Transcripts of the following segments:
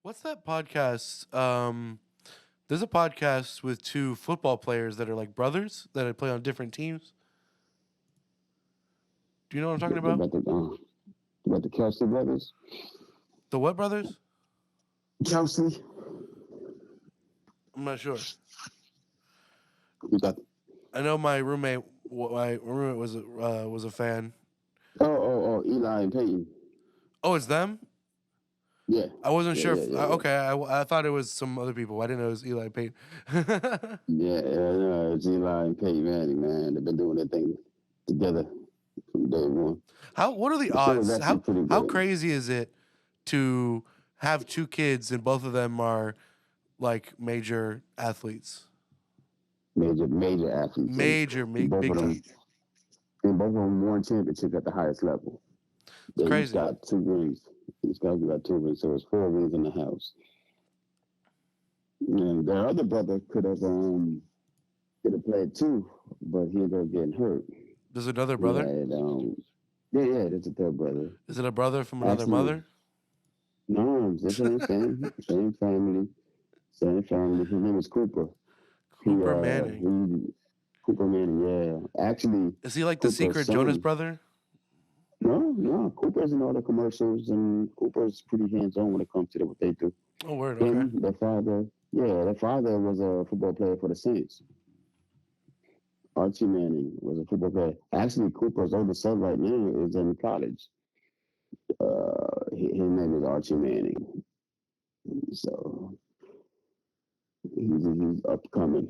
What's that podcast? There's a podcast with two football players that are like brothers that play on different teams. Do you know what I'm talking about? About the Kelsey brothers. The what brothers? Kelsey. I'm not sure. You got I know my roommate was a fan. oh Eli and Peyton. Oh, it's them. Yeah, I wasn't yeah, sure. yeah, If, yeah, yeah. okay, I thought it was some other people. I didn't know it was Eli Payne. Yeah, it's Eli and Peyton Manning, man. They've been doing their thing together from day one. How? What are the The show is odds? actually pretty How good. crazy is it to have two kids and both of them are like major athletes, Major athletes, and both big of time? them, and both of them won championships at the highest level. It's They each crazy. got 2 rings. Each guy got 2 rings, so it's 4 rings in the house. And their other brother could have played too, but he ended up getting hurt. There's another He brother. had yeah, that's a third brother. Is it a brother from another Actually, mother? no, it's the same family, same family. His name is Cooper. He Cooper Manning. he Cooper Manning. Yeah, actually, Is he like the Cooper's secret Jonas son. brother? No, Cooper's in all the commercials, and Cooper's pretty hands on when it comes to what they do. Oh, word. Okay. Him, their father was a football player for the Saints. Archie Manning was a football player. Actually, Cooper's oldest son right now is in college. His name is Archie Manning. So he's upcoming.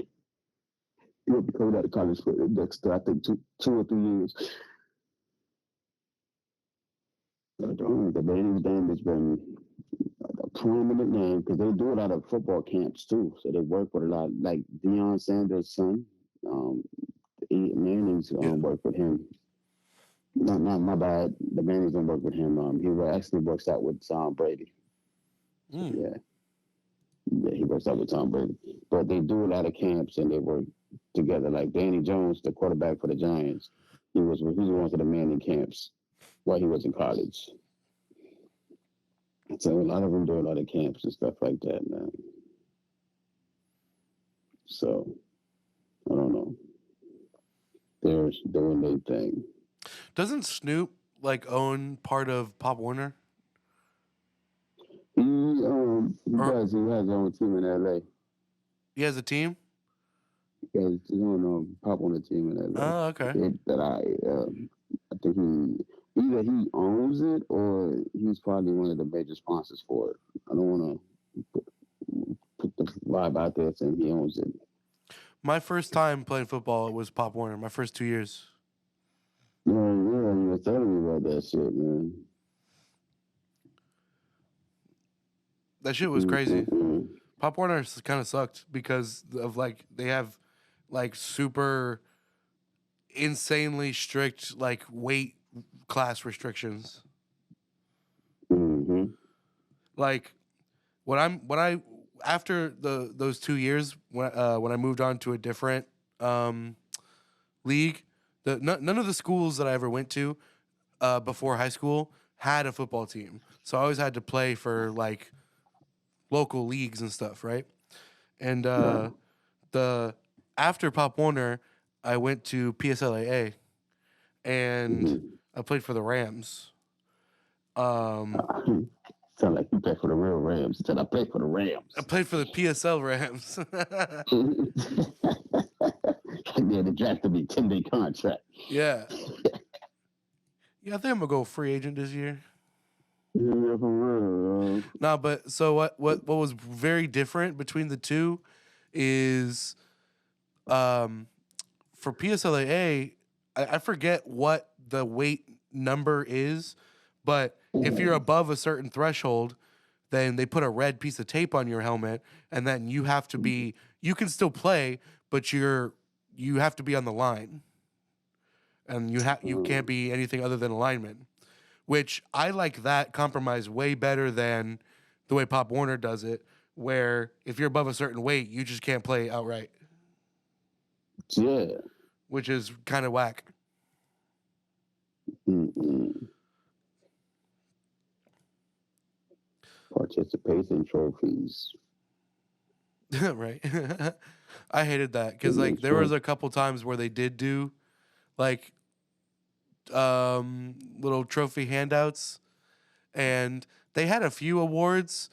He'll be coming out of college for the next, I think, two or 3 years. The Manning's name has been a prominent name because they do a lot of football camps too. So they work with a lot, like Deion Sanders' son. Um, Manning's Yeah. work with him. Not my bad. The Manning's don't work with him. He actually works out with Tom Brady. Mm. Yeah, yeah, he works out with Tom Brady. But they do a lot of camps and they work together. Like Danny Jones, the quarterback for the Giants, he was one of the Manning camps while he was in college. So a lot of them do a lot of camps and stuff like that, man. So I don't know. They're doing their thing. Doesn't Snoop like own part of Pop Warner? He Or does. He has his own team in L.A. he has a team? He has his own pop on the team in L.A. Oh, okay. That I think either he owns it or he's probably one of the major sponsors for it. I don't want to put the vibe out there saying he owns it. My first time playing football was Pop Warner. My first 2 years. Yeah, you were telling me about that shit, man. That shit was crazy. Mm-mm-mm. Pop Warner kind of sucked because of like they have like super insanely strict like weight class restrictions. Mm-hmm. Like when I after those 2 years when I moved on to a different league, none of the schools that I ever went to before high school had a football team, so I always had to play for like local leagues and stuff, right? And Right. the after Pop Warner, I went to PSLAA and Mm-hmm. I played for the Rams. Um, Sound like you play for the real Rams. Said I play for the I Rams. played for the PSL Rams. Yeah, they drafted me 10-day contract. Yeah. Yeah, I think I'm gonna go free agent this year. Yeah, for real. No, but so what was very different between the two is um for PSLAA, I forget what the weight number is, but if you're above a certain threshold, then they put a red piece of tape on your helmet, and then you have to be. You can still play, but you have to be on the line, and you can't Um, be anything other than a lineman. Which I like that compromise way better than the way Pop Warner does it, where if you're above a certain weight, you just can't play outright, yeah. which is kind of whack. Mm-mm. participation trophies. Right. I hated that because And like that's there was right. a couple times where they did do like little trophy handouts, and they had a few awards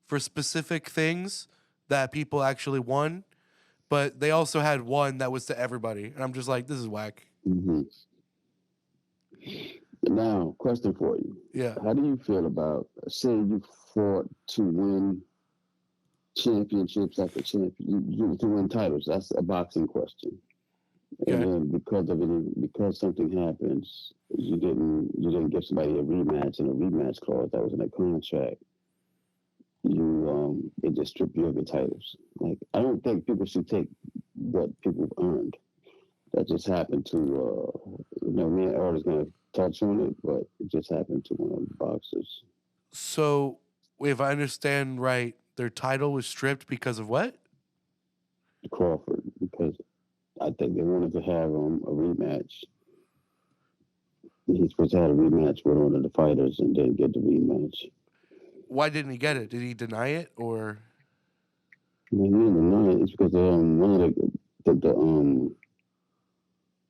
for specific things that people actually won, but they also had one that was to everybody, and I'm just like, this is whack. Mm-hmm. Now, question for you: Yeah. how do you feel about say you fought to win championships after you to win titles? That's a boxing question. And Okay. then because something happens, you didn't give somebody a rematch and a rematch clause that was in a contract. They just strip you of your titles. Like I don't think people should take what people have earned. That just happened to me and Earl is gonna touch on it, but it just happened to one of the boxers, So if I understand right, their title was stripped because of what? Crawford, because I think they wanted to have a rematch. He's supposed to have a rematch with one of the fighters and didn't get the rematch. Why didn't he get it? Did he deny it or? Man, he didn't deny it. It's because one of the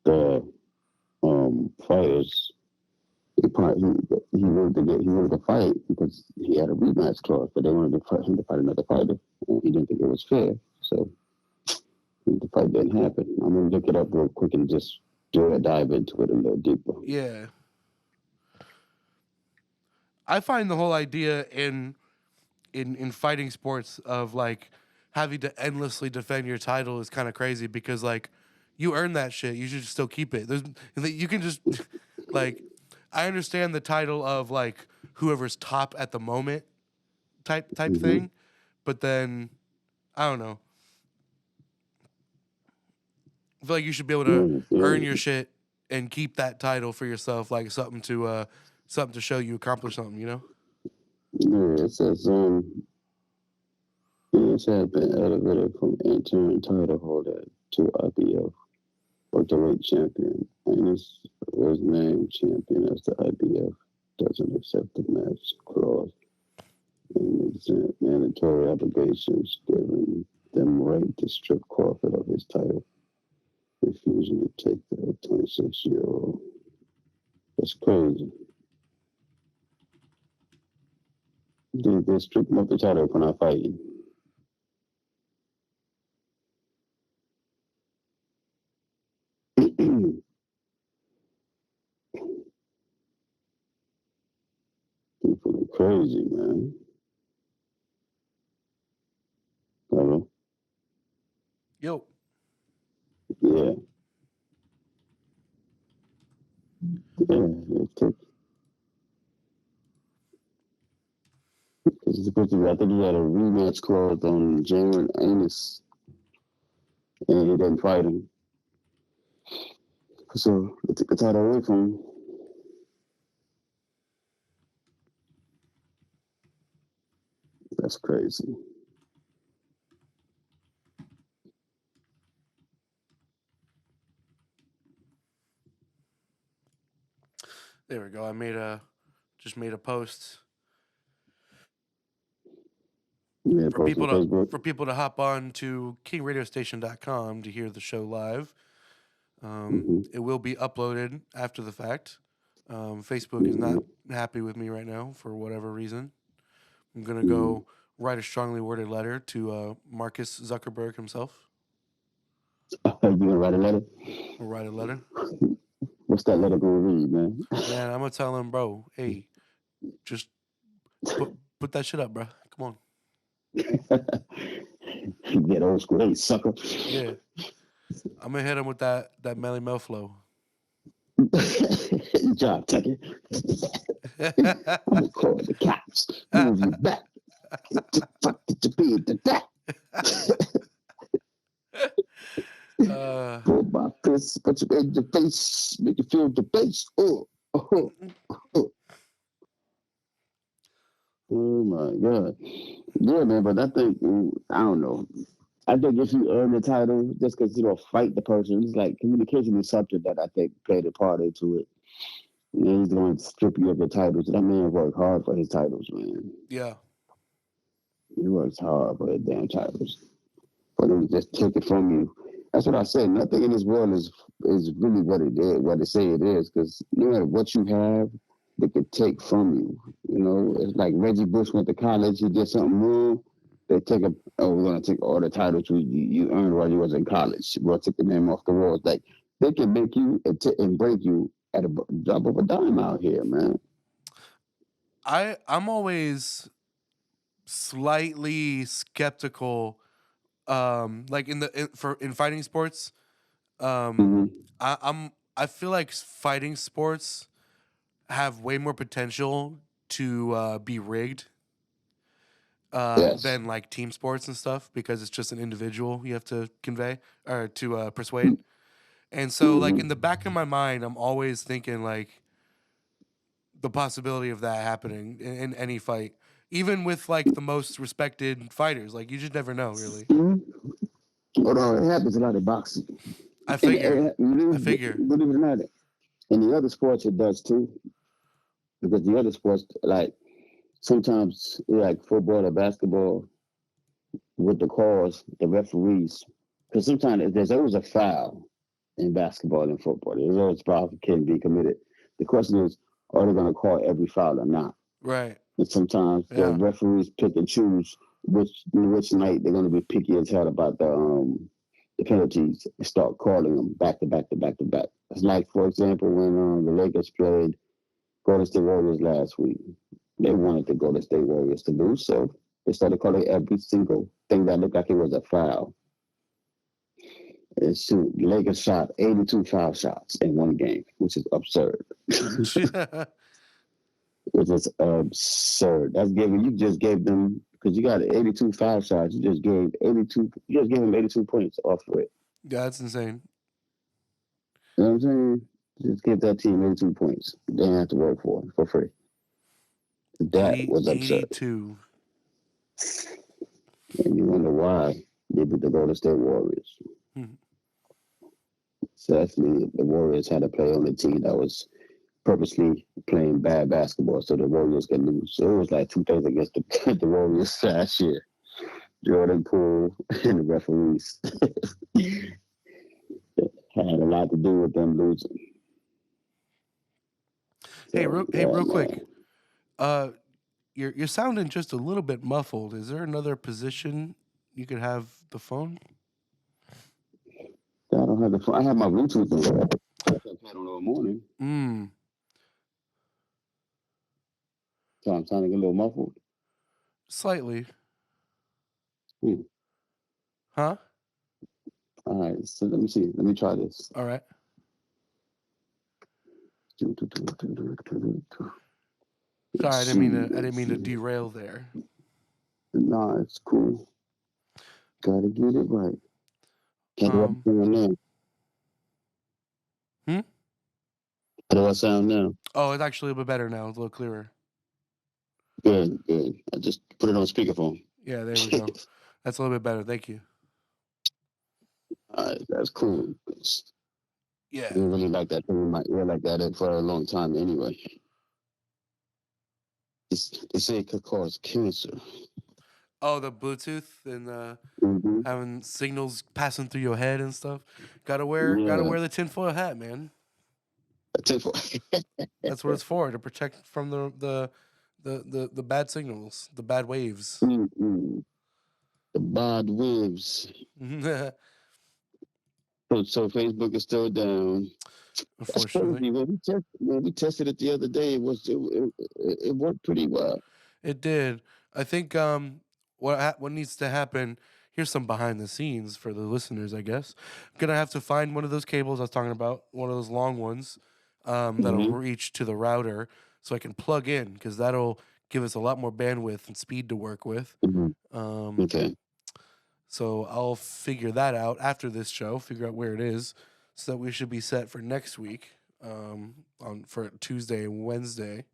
the fighters he wanted to fight because he had a rematch clause, but they wanted to fight him to fight another fighter, and he didn't think it was fair. So the fight didn't happen. I'm gonna look it up real quick and just do a dive into it a little deeper. Yeah. I find the whole idea in fighting sports of like having to endlessly defend your title is kind of crazy because like you earn that shit. You should still keep it. There's you can just like I understand the title of like whoever's top at the moment type Mm-hmm. thing, but then I don't know. I feel like you should be able to Yeah, earn yeah, your shit and keep that title for yourself, like something to show you accomplished something. You know? yeah. It says it has been elevated from interim title holder to IBF welterweight champion, and was named champion as the IBF doesn't accept the match clause and exempt mandatory obligations, giving them right to strip Crawford of his title, refusing to take the 26-year-old. That's crazy. They strip him of the title for not fighting. People are crazy, man. Hello? Yo, Yeah. Yeah. It's supposed to be, I think he had a rematch clause on Jaron Anus, and he didn't fight him. So they took the title away from him. That's crazy. there we go. Just made a post You made a for post on people to Facebook. for people to hop on to kingradiostation.com to hear the show live. Mm-hmm. It will be uploaded after the fact. Facebook is Mm-hmm. not happy with me right now for whatever reason. I'm gonna Mm-hmm. go write a strongly worded letter to Marcus Zuckerberg himself. You gonna write a letter? I'll write a letter. What's that letter gonna read, man? Man, I'm gonna tell him, bro, hey, just put put that shit up, bro. Come on. Get old school, hey sucker. Yeah. I'm gonna hit him with that Melly Mel flow. Job, Tucker. I'm gonna call the cops. Move you back. What the fuck did you be to that? uh, Pull my fist, put you in your face, make you feel the bass. Oh, oh. Oh my god. Yeah, man, but I think I don't know. I think if you earn the title just because you don't fight the person, it's like communication is something that I think played a part into it. And he's going to strip you of your titles. That man worked hard for his titles, man. yeah. He works hard for the damn titles, but they just take it from you. That's what I said. Nothing in this world is really what it is, what they say it is, because no matter what you have, they could take from you. You know, it's like Reggie Bush went to college. He did something wrong. They take a, oh, we're gonna take all the titles you earned while you was in college. We'll take the name off the walls. Like they can make you and break you at a drop of a dime out here, man. I'm always slightly skeptical, like in fighting sports. Um, Mm-hmm. I feel like fighting sports have way more potential to be rigged Yes. than like team sports and stuff because it's just an individual you have to convey or to persuade. And so, like in Mm-hmm. the back of my mind, I'm always thinking like the possibility of that happening in any fight, even with like the most respected fighters. Like you just never know, really. Mm-hmm. Hold on, it happens a lot in boxing, I and figure. I figure. believe it or not, in the other sports it does too. Because the other sports, like sometimes, like football or basketball, with the calls, the referees, because sometimes there's always a foul in basketball and football. There's always a foul can be committed. The question is, are they going to call every foul or not? Right. And sometimes the Yeah. referees pick and choose which night they're going to be picky as hell about the penalties and start calling them back to back to back to back. It's like, for example, when the Lakers played Golden State Warriors last week. They wanted the Golden State Warriors to lose, so they started calling every single thing that looked like it was a foul. And shoot, the Lakers shot 82 foul shots in one game, which is absurd. Which is absurd. That's giving you just gave them because you got 82 foul shots. You just gave 82. You just gave them 82 points off of it. Yeah, that's insane. You know what I'm saying? Just give that team 82 points. They didn't have to work for free. That 80, was absurd. 82. And you wonder why they beat the Golden State Warriors. Hmm. So actually, the Warriors had to play on a team that was purposely playing bad basketball so the Warriors could lose. So it was like two things against the Warriors last year. Jordan Poole and the referees had a lot to do with them losing. So Hey, yeah, real man. quick. Uh, you're sounding just a little bit muffled. Is there another position you could have the phone? I don't have the phone. I have my Bluetooth in. I've had on all morning, Hmm. so I'm sounding a little muffled. Slightly. Hmm. Huh? All right, so let me see. Let me try this. All right. Sorry, Let's see. I didn't Let's mean to see. derail there. Nah, it's cool. Gotta get it right. How do I Um. sound now? Hmm? How do I sound now? Oh, it's actually a bit better now. It's a little clearer. Good, good. I just put it on speakerphone. Yeah, there we go. That's a little bit better. Thank you. All right, that's cool. I Yeah. didn't really like that thing in my ear like that for a long time anyway. They say it could cause cancer. Oh, the Bluetooth and Mm-hmm. having signals passing through your head and stuff. Gotta Yeah. wear the tinfoil hat, man. That's it for That's what it's for, to protect from the bad signals, the bad waves. mm-hmm. The bad waves. So Facebook is still down. That's Unfortunately. crazy. When we tested it the other day, it worked pretty well. It did. I think what needs to happen. Here's some behind the scenes for the listeners. I guess gonna have to find one of those cables I was talking about, one of those long ones that'll Mm-hmm. reach to the router, so I can plug in because that'll give us a lot more bandwidth and speed to work with. Mm-hmm. Um, Okay. so I'll figure that out after this show. Figure out where it is, so that we should be set for next week on for Tuesday and Wednesday.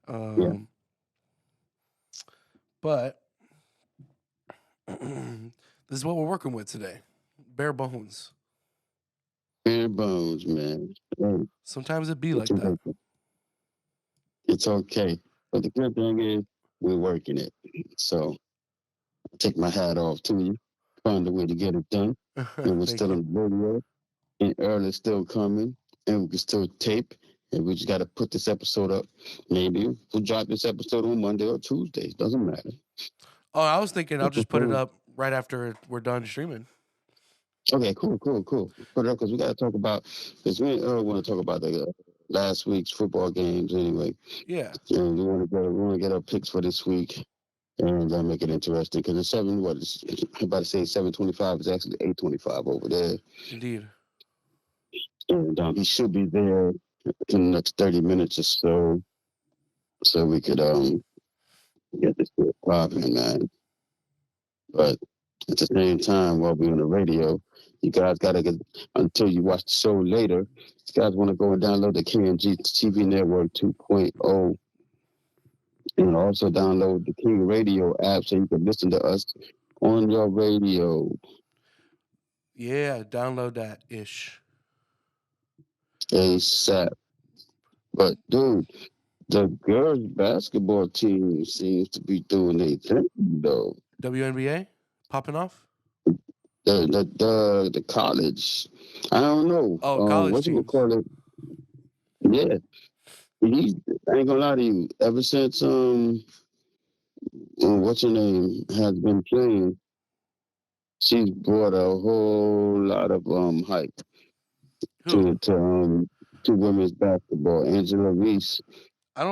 Yeah. Um, but this is what we're working with today. Bare bones. Bare bones, man. Hey, Sometimes it be it's like that. okay. It's okay. But the good thing is, we're working it. So I take my hat off to you. Find a way to get it done. And we're Thank still you. on the radio. And Earl is still coming. And we can still tape. And we just got to put this episode up. Maybe we'll drop this episode on Monday or Tuesday. Doesn't matter. Oh, I was thinking I'll It's just just put it fun. up right after we're done streaming. Okay, cool. Put it up because we got to talk about, because me and Earl want to talk about the last week's football games anyway. Yeah, And we want to get our picks for this week and make it interesting because it's I'm about to say 7:25. It's actually 8:25 over there. indeed. And he should be there in the next 30 minutes or so, so we could get this to popping, man. But at the same time, while we're on the radio, you guys gotta get until you watch the show later. You guys want to go and download the KNG TV Network 2.0, and also download the King Radio app so you can listen to us on your radio Yeah, download that ish. ASAP. But dude, the girls basketball team seems to be doing their thing though. WNBA popping off. The college. I don't know. Oh, college What you would teams. call it? Yeah, he. I ain't gonna lie to you. Ever since what's her name has been playing, she's brought a whole lot of hype Who? to women's basketball. Angela Reese. I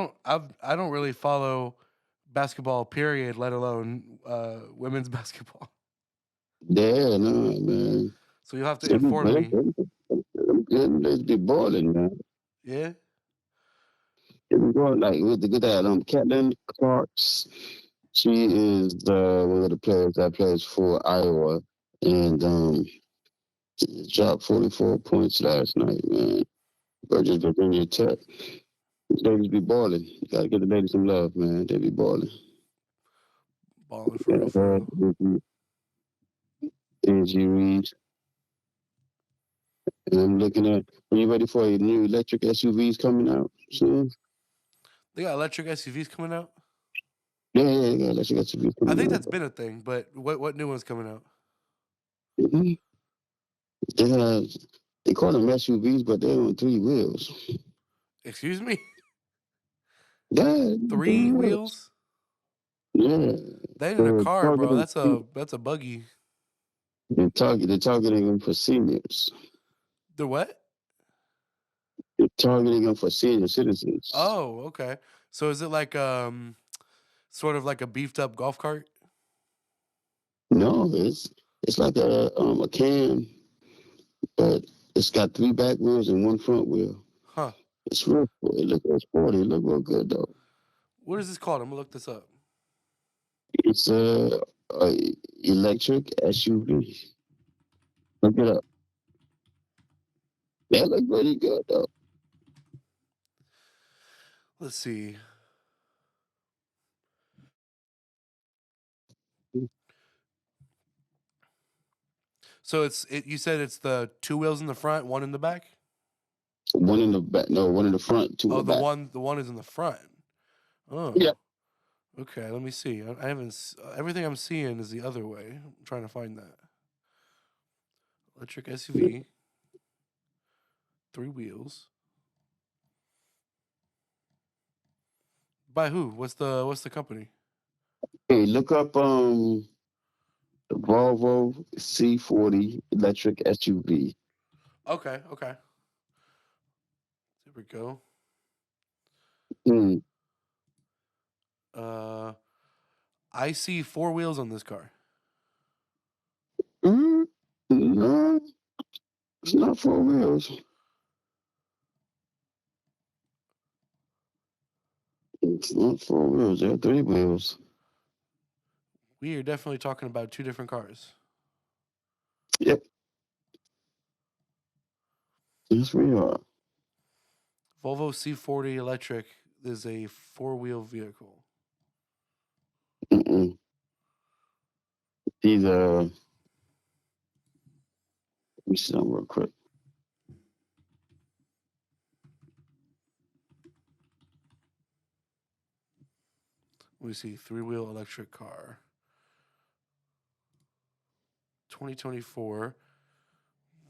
don't really follow basketball. Period. Let alone women's basketball. Yeah, no man. So you'll have to Them, inform them, me. them, they be balling, man. Yeah. They be balling like with that Catelyn Clark's. She is one of the players that plays for Iowa, and dropped 44 points last night, man. Versus Virginia Tech. These ladies be balling. You gotta give the ladies some love, man. They be balling. Balling for Yeah, real, for her, real. Angie Reed. And I'm looking at, are you ready for a new electric SUVs coming out soon? They got electric SUVs coming out. Yeah, electric SUVs I coming think out. that's been a thing, but what new one's coming out? Mm-hmm. They, have, they call them SUVs, but they're on three wheels. Excuse me? Yeah, Three three wheels. wheels? Yeah. That ain't a They're car, bro. targeting, That's a buggy. they're targeting them for seniors. The what? They're targeting them for senior citizens. Oh, okay. So is it like sort of like a beefed up golf cart? No, it's like a can, but it's got three back wheels and one front wheel. Huh. It's real cool. It looks real sporty. It look real good though. What is this called? I'm gonna look this up. It's a electric SUV. Look it up. That look pretty good though. Let's see. So you said it's the two wheels in the front, one in the back? One in the back, no, one in the front, two in Oh, the back. the one is in the front. Yeah. Oh. Okay, let me see. I haven't everything I'm seeing is the other way. I'm trying to find that. Electric SUV, three wheels. By who? What's the company? Hey, look up the Volvo C40 electric SUV. Okay, okay. There we go. Mm. Uh I see four wheels on this car. Mm. No, it's not four wheels. It's not four wheels. They're three wheels. We are definitely talking about two different cars. Yep. Yes, we are. Volvo C40 electric is a four-wheel vehicle. Mm-mm. These let me see them real quick. Let me see. 3-wheel electric car. 2024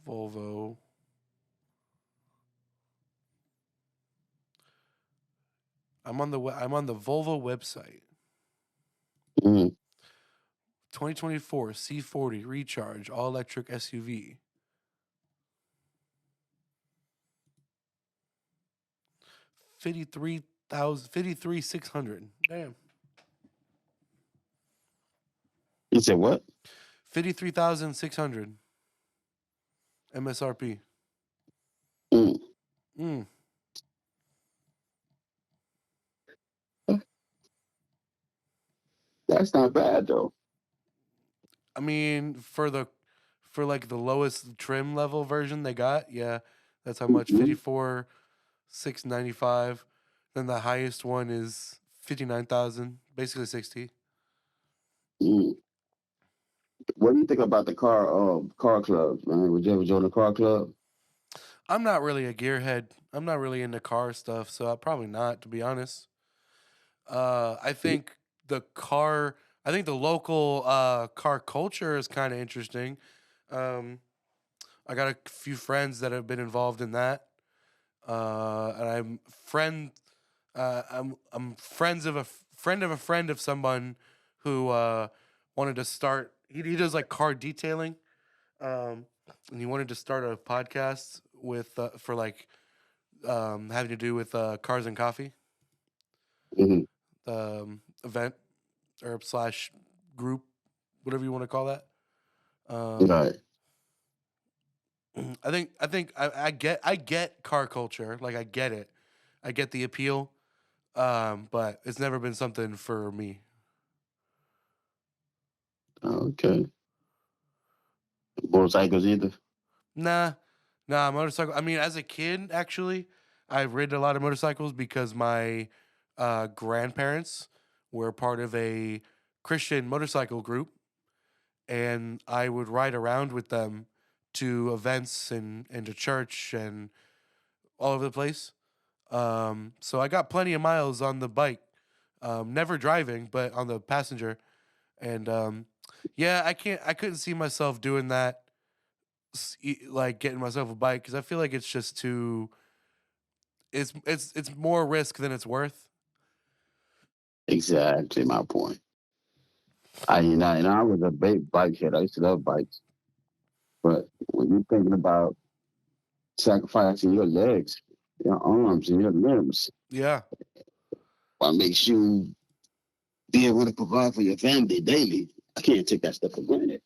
Volvo. I'm on the Volvo website. Mm-hmm. 2024 C40 Recharge all electric SUV. 53,600. Damn. You said what? 53,600 MSRP. Mm. Mm. That's not bad though. I mean, for like the lowest trim level version they got, yeah, that's how much. Mm-hmm. 54,695. Then the highest one is 59,000, basically 60. Mm. What do you think about the car club, man? Would you ever join a car club? I'm not really a gearhead. I'm not really into car stuff, so probably not, to be honest. I think the car, I think the local car culture is kind of interesting. Um, I got a few friends that have been involved in that, and I'm friends of a friend of a friend of someone who wanted to start. He does like car detailing, um, and he wanted to start a podcast with for like having to do with cars and coffee Mm-hmm. event or slash group, whatever you want to call that. Um, Right. I get car culture, like I get it, I get the appeal, but it's never been something for me. Okay. Motorcycles either. Nah, motorcycle. I mean, as a kid, actually, I rid a lot of motorcycles because my grandparents were part of a Christian motorcycle group, and I would ride around with them to events and to church and all over the place. So I got plenty of miles on the bike, never driving, but on the passenger. And yeah, I couldn't see myself doing that, like getting myself a bike, because I feel like it's just too. It's more risk than it's worth. Exactly my point. I was a big bike head. I used to love bikes. But when you're thinking about sacrificing your legs, your arms, and your limbs, Yeah, what makes you be able to provide for your family daily, I can't take that stuff for granted.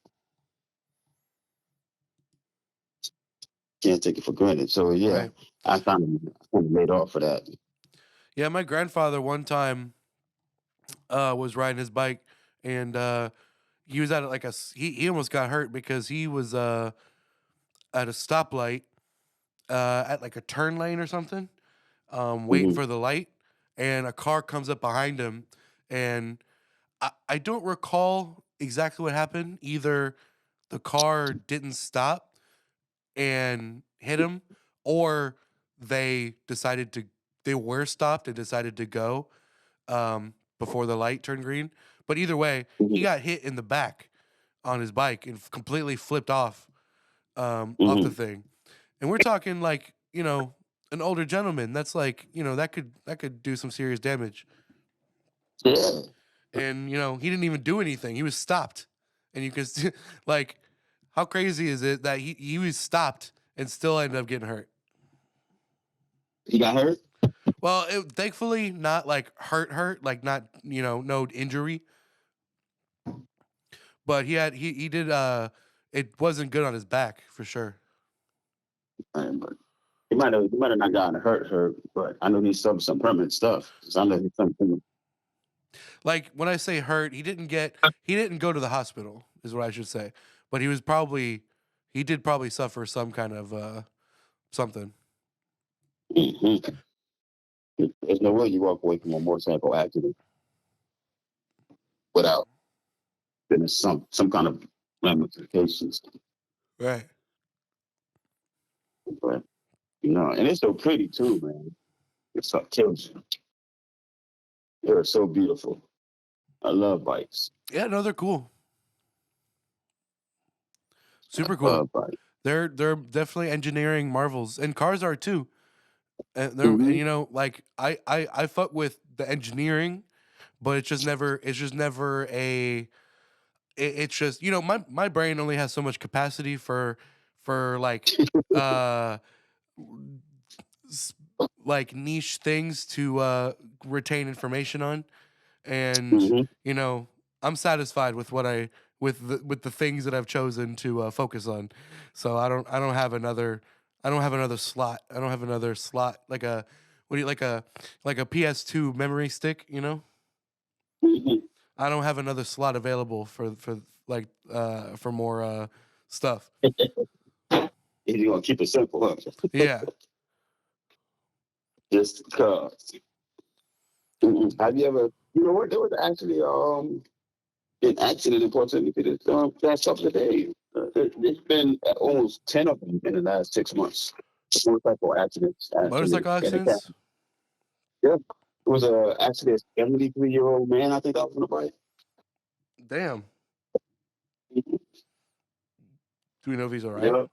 Can't take it for granted. So yeah, right. I kind of made off for that. Yeah, my grandfather one time was riding his bike, and he was at like he almost got hurt because he was at a stoplight at like a turn lane or something, waiting Mm-hmm. for the light, and a car comes up behind him, and I don't recall exactly what happened. Either the car didn't stop and hit him, or they decided to they were stopped and decided to go before the light turned green. But either way, he got hit in the back on his bike and completely flipped off the Mm-hmm. thing. And we're talking like, an older gentleman. That's like, that could do some serious damage. Yeah, And he didn't even do anything. He was stopped. And you can see, like, how crazy is it that he was stopped and still ended up getting hurt? he got hurt. Well, thankfully not like hurt, like not, no injury, but he did it wasn't good on his back for sure. But he might have not gotten hurt, but I know he's some permanent stuff. So I know he's something. Like when I say hurt, he didn't go to the hospital is what I should say. But he did probably suffer some kind of something. Mm-hmm. There's no way you walk away from a motorcycle accident without getting some kind of ramifications. Right. But and it's so pretty too, man. It's so kills you. They're so beautiful. I love bikes. Yeah, no, they're cool. Super I cool. love bikes. They're definitely engineering marvels, and cars are too. And Mm-hmm. you know, like I fuck with the engineering, but it's just never a. It's just my brain only has so much capacity for uh s- like niche things to retain information on, and Mm-hmm. you know I'm satisfied with what I with the things that I've chosen to focus on. So I don't have another slot. I don't have another slot like a what do you like a PS2 memory stick. You know, Mm-hmm. I don't have another slot available for more stuff. If you're gonna keep it simple, huh? Yeah, Just because. Mm-mm. Have you ever? You know what? There was actually an accident in Puerto Rico this past couple of days. There's been almost 10 of them in the last 6 months. Motorcycle accidents, actually. motorcycle And it can, accidents. yeah. It was a accident. 73-year-old man, I think, that was on the bike. Damn. Mhm. Do we know if he's all right? Yeah.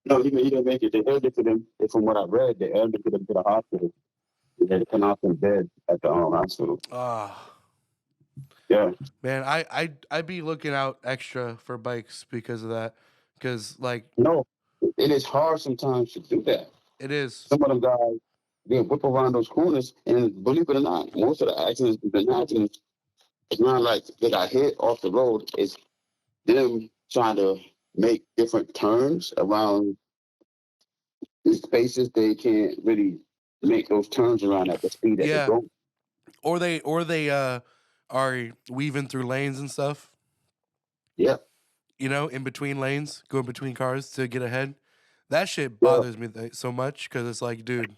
No, he didn't make it. They held it to them. From what I read, they held it to them to the hospital. They had to come out from bed at the hospital. Ah. Yeah. Man, I'd be looking out extra for bikes because of that. Because like No, it is hard sometimes to do that. it is. Some of them guys, they whip around those corners, and believe it or not, most of the accidents have been happening. It's not like they got hit off the road. It's them trying to make different turns around these spaces. They can't really make those turns around at the speed that they Yeah. go. Or they are weaving through lanes and stuff. Yeah, You know, in between lanes, going between cars to get ahead. That shit yeah, bothers me so much because it's like, dude,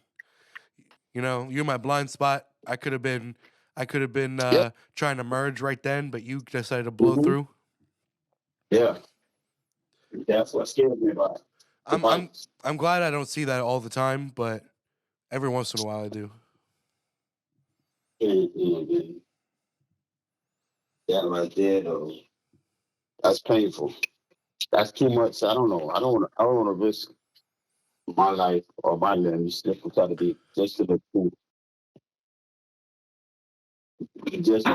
you're my blind spot. I could have been yeah, trying to merge right then, but you decided to blow hmm through. yeah. That's what scares me about the I'm I'm bikes. I'm glad I don't see that all the time, but every once in a while I do. And that right there, though, that's painful. That's too much. I don't know. I don't want to risk my life or my limbs just to try to be just to look cool, just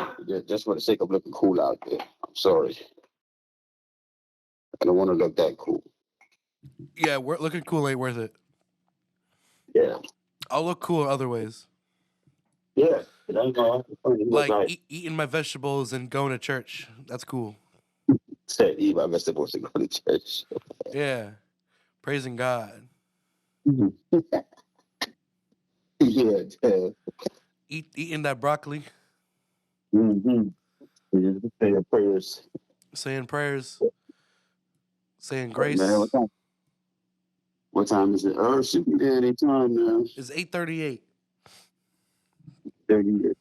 just for the sake of looking cool out there. I'm sorry, I don't want to look that cool. Yeah, we're looking cool ain't worth it. Yeah, I'll look cool in other ways, yeah. But I know that's funny. He was like like, eating my vegetables and going to church. That's cool. said, "Eat my vegetables to go to church." Yeah, praising God. Mhm. Yeah, yeah. Eating that broccoli, Mm-hmm. Just say your prayers. saying prayers, saying Hey, man, what grace. time? What time is it? Earl should be there anytime now. It's 8:38. 30 years.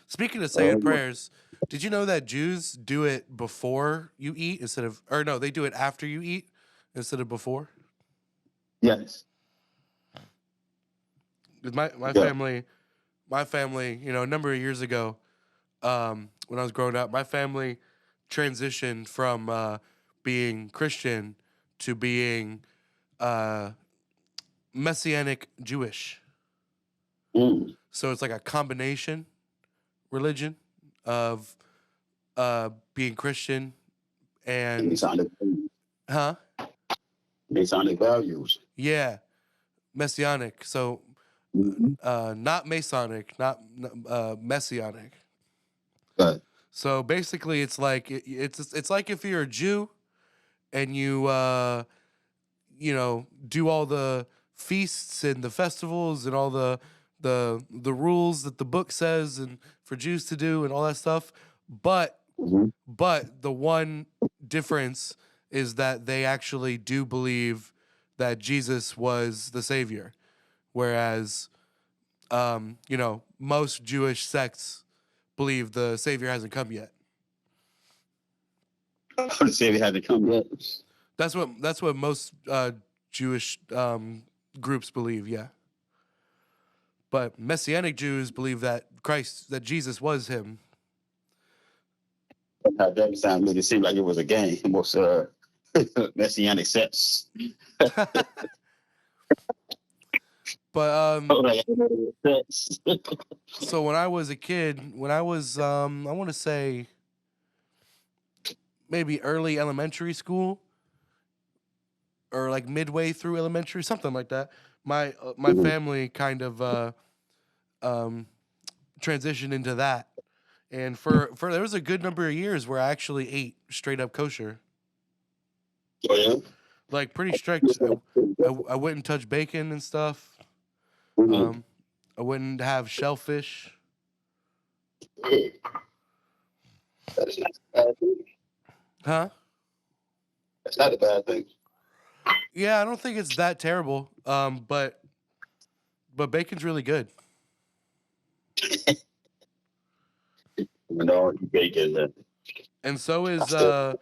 Speaking of saying Uh, prayers, did you know that Jews do it before you eat instead of, or no, they do it after you eat instead of before? yes. 'Cause Yeah. my family, a number of years ago, when I was growing up, my family transitioned from being Christian to being uh, Messianic Jewish. Mm. So it's like a combination religion of being Christian And and, huh? they sounded values. Yeah, Messianic. So Mm-hmm. not Masonic, not Messianic. But So basically, it's like if you're a Jew and you do all the feasts and the festivals and all the rules that the book says and for Jews to do and all that stuff. But mm-hmm. but the one difference is that they actually do believe that Jesus was the savior, whereas most Jewish sects believe the savior hasn't come yet. I would say they had to come yet. That's what most Jewish groups believe. Yeah. But Messianic Jews believe that Jesus was him. How that sound made it seem like it was a game. Most messianic sense. But Like, so when I was a kid, when I was I want to say maybe early elementary school or like midway through elementary, something like that. My family kind of um transitioned into that. And for there was a good number of years where I actually ate straight up kosher. oh, yeah? Like pretty strict. I wouldn't touch bacon and stuff. Mhm. Um I wouldn't have shellfish. That's not a bad thing. Huh? That's not a bad thing. Yeah, I don't think it's that terrible. But bacon's really good. Even though you bacon, And so I is still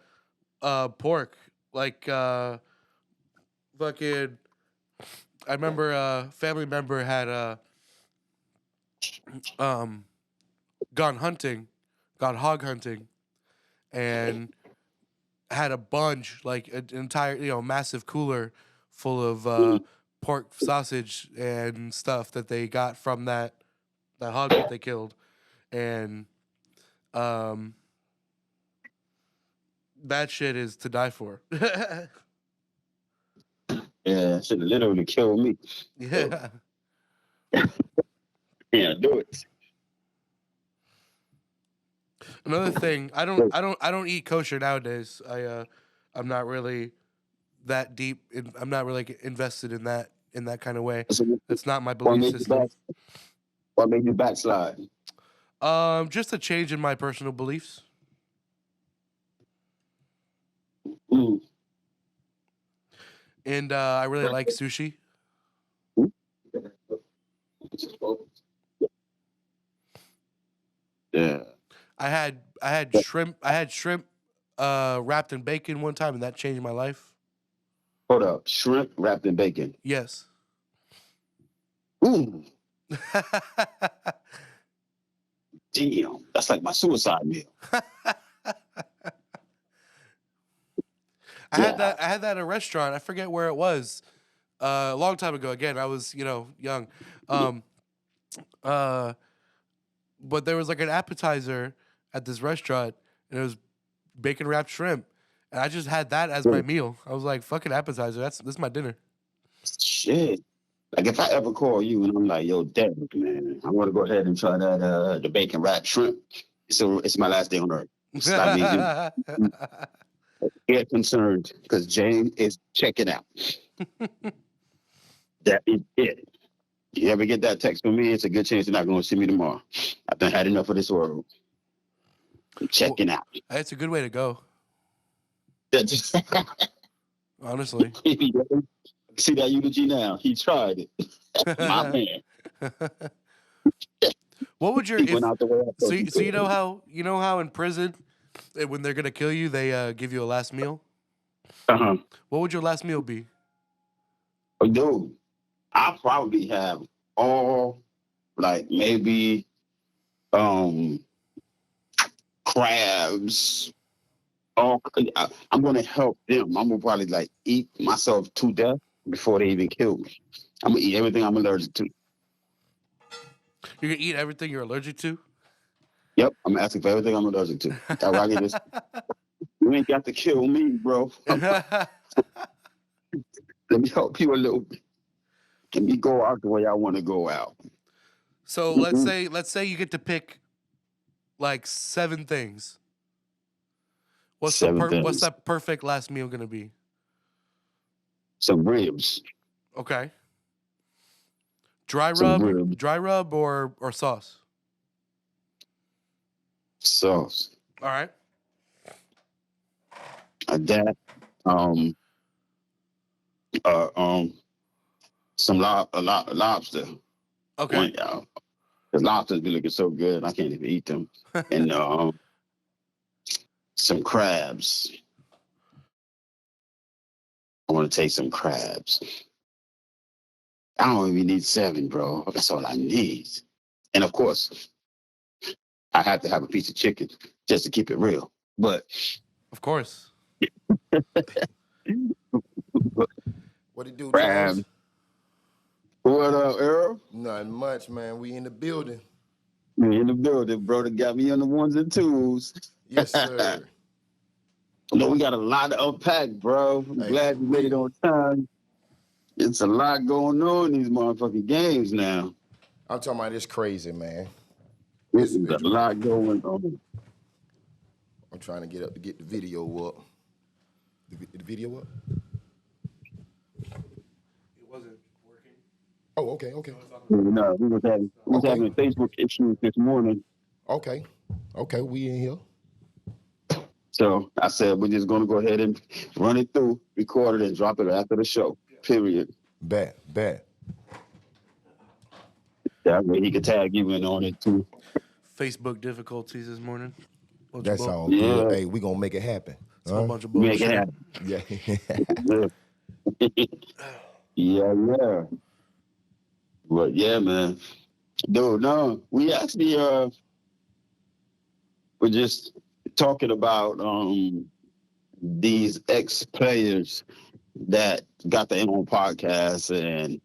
pork. Like fucking I remember a family member had um gone hunting, gone hog hunting, and had a bunch, like an entire, massive cooler full of pork sausage and stuff that they got from that hog that they killed, and um, that shit is to die for. yeah, should have literally killed me. So Yeah. can't do it. Another thing, I don't eat kosher nowadays. I'm not really that deep. I'm not really invested in that kind of way. So That's not my what belief made you back? system. What made you backslide? Just a change in my personal beliefs. Mm. And I really like sushi. Yeah. I had shrimp wrapped in bacon one time, and that changed my life. Hold up. Shrimp wrapped in bacon. Yes. Ooh, damn. That's like my suicide meal. Yeah. I had that at a restaurant. I forget where it was. A long time ago. Again, I was young. Um, uh, but there was like an appetizer at this restaurant, and it was bacon wrapped shrimp, and I just had that as my meal. I was like, "Fucking appetizer. This is my dinner." Shit. Like if I ever call you and I'm like, yo, Derek, man, I want to go ahead and try that the bacon wrapped shrimp. So it's my last day on earth. Stop me. Get concerned because Jane is checking out. That is it. You ever get that text from me, it's a good chance you're not going to see me tomorrow. I've done had enough of this world. I'm Well, checking out. it's a good way to go, That's- honestly. See that eulogy now? He tried it. My man. What would your He went if out the way I thought he so could. you know how in prison when they're gonna kill you they give you a last meal. Uh-huh. What would your last meal be? Oh, dude, I probably have all like maybe um crabs. All I'm gonna help them. I'm gonna probably like eat myself to death before they even kill me. I'm gonna eat everything I'm allergic to. You're gonna eat everything you're allergic to. Yep, I'm asking for everything I'm allergic to. That way I get this. You ain't got to kill me, bro. Let me help you a little bit. Let me go out the way I want to go out. So Mhm. let's say you get to pick like seven things. Seven What's things. that perfect last meal gonna be? Some ribs. Okay, Some ribs. dry rub or sauce. Sauce. All right. That. Um. Um. Some lobster. Okay. One, the lobsters be looking so good, I can't even eat them. And some crabs. I want to take some crabs. I don't even need seven, bro. That's all I need. And of course, I have to have a piece of chicken just to keep it real. But Of course. What it do, James? um, what up, Earl? Nothing much, man. We in the building. Me in the building, bro. That got me on the ones and twos. Yes, sir. No, we got a lot to unpack, bro. I'm Hey, for glad you made it real. on time. It's a lot going on in these motherfucking games now. I'm talking about it's crazy, man. There's It's, a it's lot going on. I'm trying to get the video up. The video up? It wasn't working. Oh, okay, okay. No, we was Okay. having Facebook issues this morning. Okay. Okay, we in here. So I said we're just gonna go ahead and run it through, record it, and drop it after the show. Period. Bet. That way he could tag you in on it too. Facebook difficulties this morning. That's all good. Yeah, Hey, we gonna make it happen. It's a whole bunch of make it bullshit. happen. Yeah. Yeah. But yeah, man. Dude, no, we actually we're just talking about these ex players that got their own podcast, and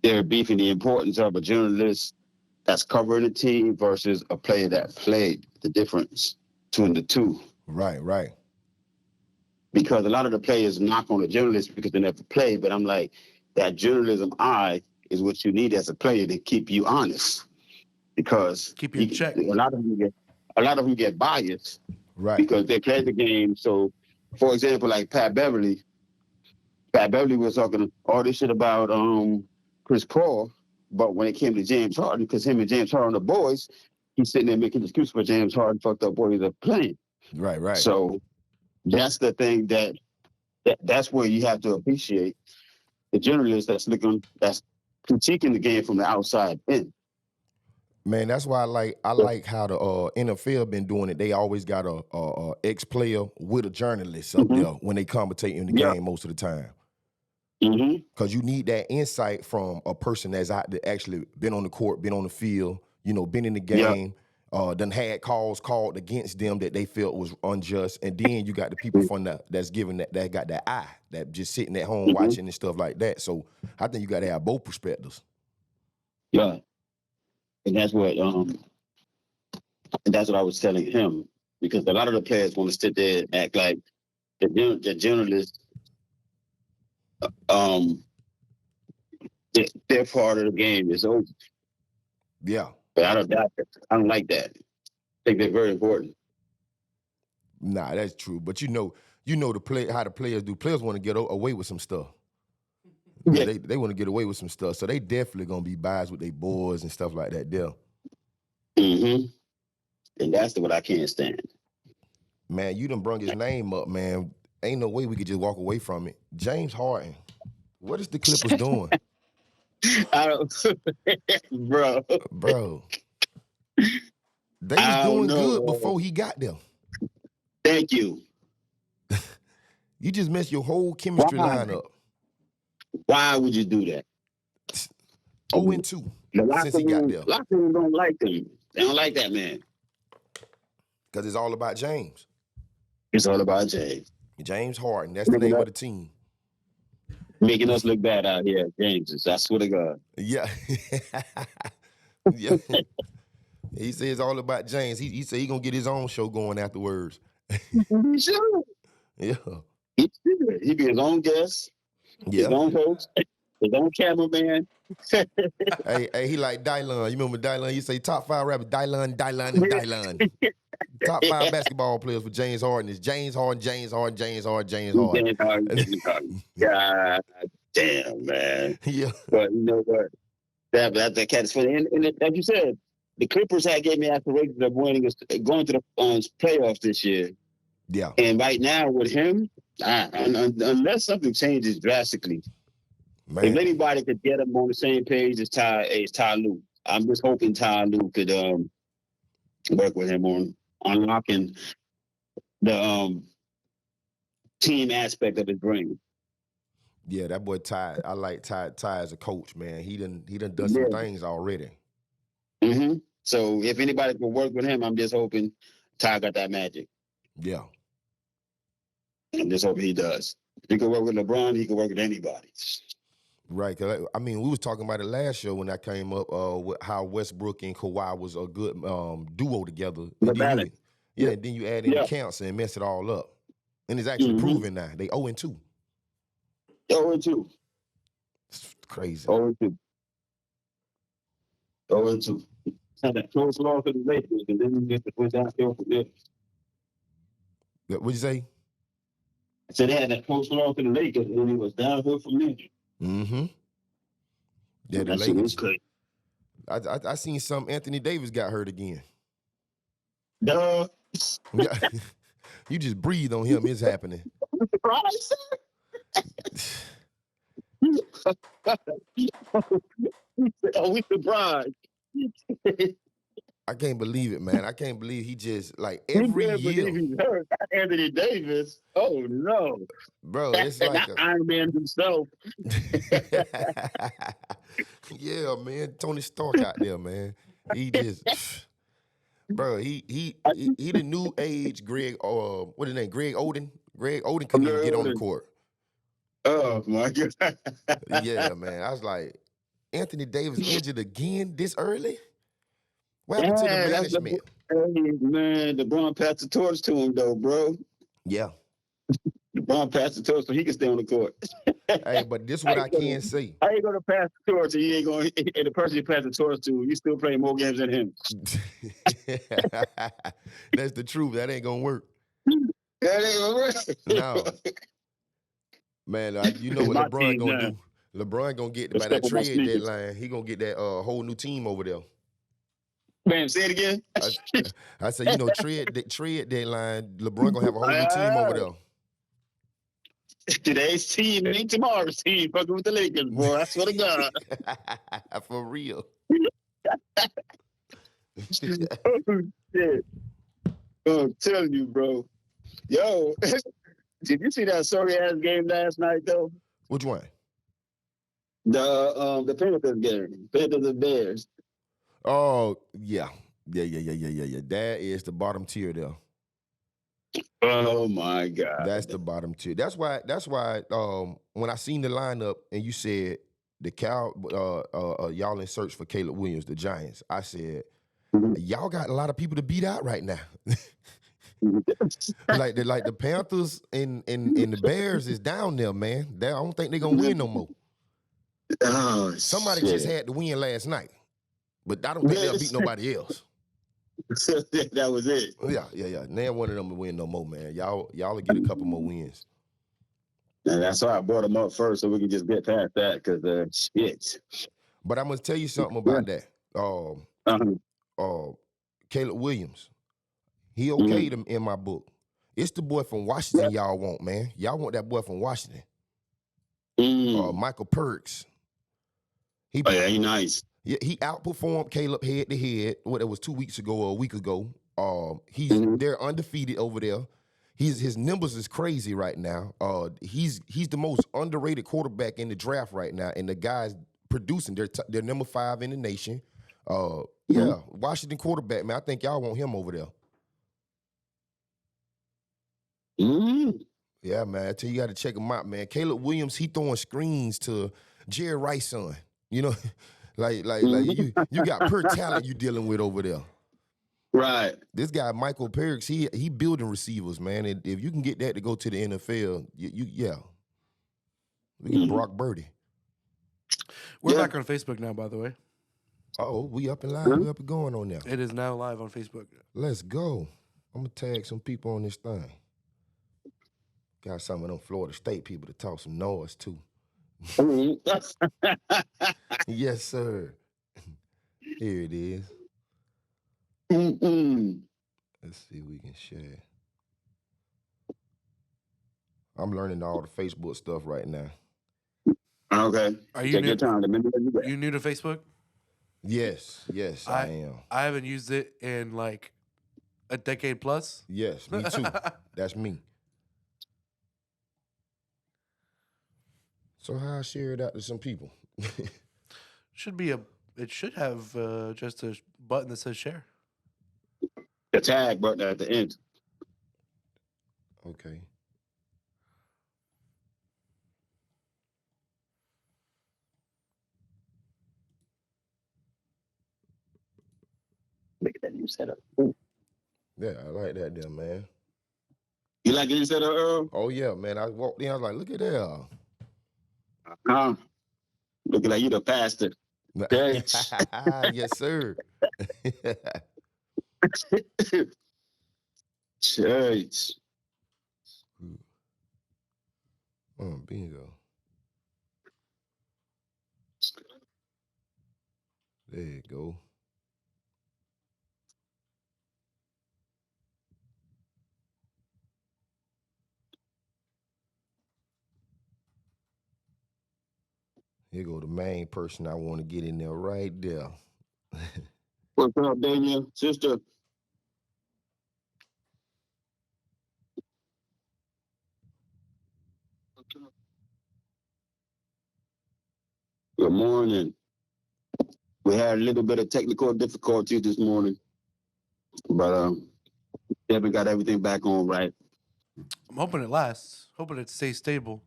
they're beefing the importance of a journalist that's covering a team versus a player that played, the difference between the two. Right. Because a lot of the players knock on the journalists because they never played, but I'm like, that journalism eye is what you need as a player to keep you honest. Because Keep you in check. a lot of them get biased Right. because they played the game. So, for example, like Pat Beverly was talking all this shit about Chris Paul, but when it came to James Harden, because him and James Harden are boys, he's sitting there making excuses for James Harden fucked up boys are playing. Right. So that's the thing that's where you have to appreciate the journalist that's critiquing the game from the outside in. Man, that's why I like how the NFL been doing it. They always got a ex player with a journalist up there when they commentate in the game most of the time. Because you need that insight from a person that's out there actually been on the court, been on the field, been in the game, done had calls called against them that they felt was unjust, and then you got the people from that's giving that got that eye that just sitting at home watching and stuff like that. So I think you got to have both perspectives. Yeah, and that's what I was telling him, because a lot of the players want to sit there and act like the journalists their part of the game is over. Yeah. But I don't like that. I think they're very important. Nah, that's true. But you know how the players do. Players want to get away with some stuff. Yeah. They want to get away with some stuff. So they definitely gonna be biased with their boys and stuff like that there. And that's what I can't stand. Man, you done brung his name up, man. Ain't no way we could just walk away from it. James Harden. What is the Clippers doing? I don't, bro. They was doing good before he got there. Thank you. You just messed your whole chemistry lineup. Why would you do that? 0-2 since he got there. A lot of people don't like him. They don't like that man. Because it's all about James. It's all about James. James Harden. That's the name of the team. Making us look bad out here, James. I swear to God. Yeah. Yeah. He says it's all about James. He said he gonna get his own show going afterwards. He should. Yeah. He should. He be his own guest, his own host, his own cameraman. hey, he like Dylan. You remember Dylan? You say top 5 rappers, Dylan. Top 5 basketball players for James Harden is James Harden. God damn, man. Yeah. But you know what? That cat is funny. And like you said, the Clippers had gave me aspirations of going to the playoffs this year. Yeah. And right now with him, unless something changes drastically, man. If anybody could get him on the same page as Ty Lue, I'm just hoping Ty Lue could work with him on unlocking the team aspect of his brain. Yeah, that boy Ty. I like Ty as a coach, man. He done some things already. So if anybody can work with him, I'm just hoping Ty got that magic. Yeah. And just hope he does. If he can work with LeBron, he can work with anybody. Right. 'Cause I mean, we was talking about it last show when I came up, with how Westbrook and Kawhi was a good duo together. The And then balance. and then you add in the Yeah. cancer and mess it all up. And it's actually proven now. They 0-2. 0-2. It's crazy. 0-2. 0-2. Had that close loss to the Lakers, and then he just went downhill from there. What'd you say? I said they had that close loss to the Lakers, and then he was downhill from there. Mm-hmm. Yeah, the That shit Lakers. was crazy. I seen some Anthony Davis got hurt again. Duh. Yeah. You just breathe on him, it's happening. Surprise. Oh, we surprised. I can't believe it, man. I can't believe he just like every year. He's hurt. Anthony Davis. Oh no, bro, it's like Iron Man himself. Yeah, man. Tony Stark out there, man. He just, bro. He the new age Greg. What his name? Greg Oden. Greg Oden couldn't even get on the court. Oh my god. Yeah, man. I was like, Anthony Davis injured again this early. What happened to the management? Hey, man, LeBron passed the torch to him, though, bro. Yeah. LeBron passed the torch so he can stay on the court. Hey, but this is what I can say. How you gonna pass the torch and he ain't going? And the person you pass the torch to, you still playing more games than him. That's the truth. That ain't gonna work. That ain't gonna work. No. Man, you know what LeBron gonna do? LeBron gonna get by that trade deadline. He gonna get that whole new team over there. Man, say it again. I say, trade deadline. LeBron gonna have a whole new team over there. Today's team ain't tomorrow's team. Fucking with the Lakers, boy. I swear to God. For real. Oh shit! Oh, I'm telling you, bro. Yo, did you see that sorry ass game last night though? Which one? The Panthers game, Panthers and Bears. Oh yeah. That is the bottom tier there. Oh my God. That's the bottom tier. That's why when I seen the lineup and you said the y'all in search for Caleb Williams, the Giants, I said, y'all got a lot of people to beat out right now. like the Panthers and the Bears is down there, man. I don't think they're gonna win no more. Oh, somebody shit. just had to win last night, but I don't think they'll beat nobody else. That was it. Yeah. Now one of them will win no more, man. Y'all will get a couple more wins. And that's why I brought them up first, so we can just get past that. Because shit. But I'm gonna tell you something about that. Caleb Williams, he okayed him in my book. It's the boy from Washington y'all want, man. Y'all want that boy from Washington. Michael Perks. He's nice. Yeah, he outperformed Caleb head to head. What, it was 2 weeks ago or a week ago. They're undefeated over there. His numbers is crazy right now. He's the most underrated quarterback in the draft right now, and the guys producing. They're number 5 in the nation. Washington quarterback, man. I think y'all want him over there. Yeah, man. I tell you, got to check him out, man. Caleb Williams, he throwing screens to Jerry Rice son. Like you got per talent you dealing with over there. Right. This guy Michael Perks, he building receivers, man. And if you can get that to go to the NFL, we get Brock Birdie. We're back on Facebook now, by the way. Oh, we up and live. We up and going on now. It is now live on Facebook. Let's go. I'm gonna tag some people on this thing. Got some of them Florida State people to talk some noise too. Yes, sir. Here it is. Let's see if we can share. I'm learning all the Facebook stuff right now. Okay. Are you new? You new to Facebook? Yes, I am. I haven't used it in like a decade plus. Yes, me too. That's me. So how I share it out to some people? It should have just a button that says share. The tag button at the end. Okay. Look at that new setup. Ooh. Yeah, I like that there, man. You like your setup, Earl? Oh yeah, man. I walked in, I was like, look at that. Looking like you the pastor. Church. Yes, sir. Church. Bingo. There you go. Here go the main person I want to get in there right there. What's up, Daniel? Sister. Good morning. We had a little bit of technical difficulty this morning, but Devin got everything back on right. I'm hoping it lasts. Hoping it stays stable.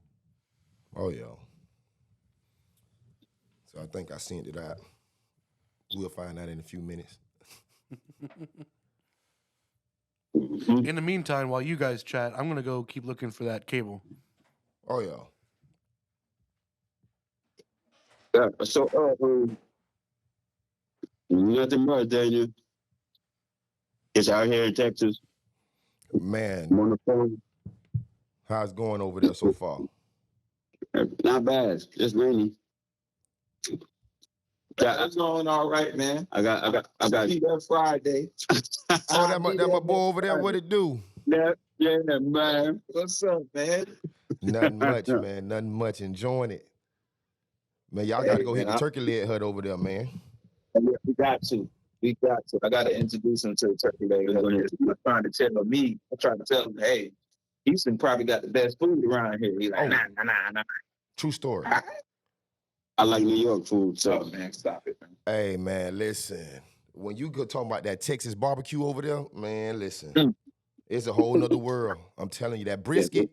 Oh yeah. So I think I sent it out. We'll find out in a few minutes. In the meantime, while you guys chat, I'm gonna go keep looking for that cable. Oh yeah. So, nothing much, Daniel. It's out here in Texas. Man, I'm on the phone. how's it going over there so far? Not bad. It's rainy. That's going all right, man. I got. Be there Friday. Oh, that my boy over there. What it do? Yeah, man. What's up, man? Nothing much, man. Nothing much. Enjoying it. Man, y'all got to go hit the turkey leg hut over there, man. We got to. I got to introduce him to the turkey leg. I'm trying to tell him, hey, Houston probably got the best food around here. He's like, nah. True story. I like New York food, so man, stop it, man. Hey, man, listen. When you go talking about that Texas barbecue over there, man, listen. It's a whole nother world. I'm telling you, that brisket,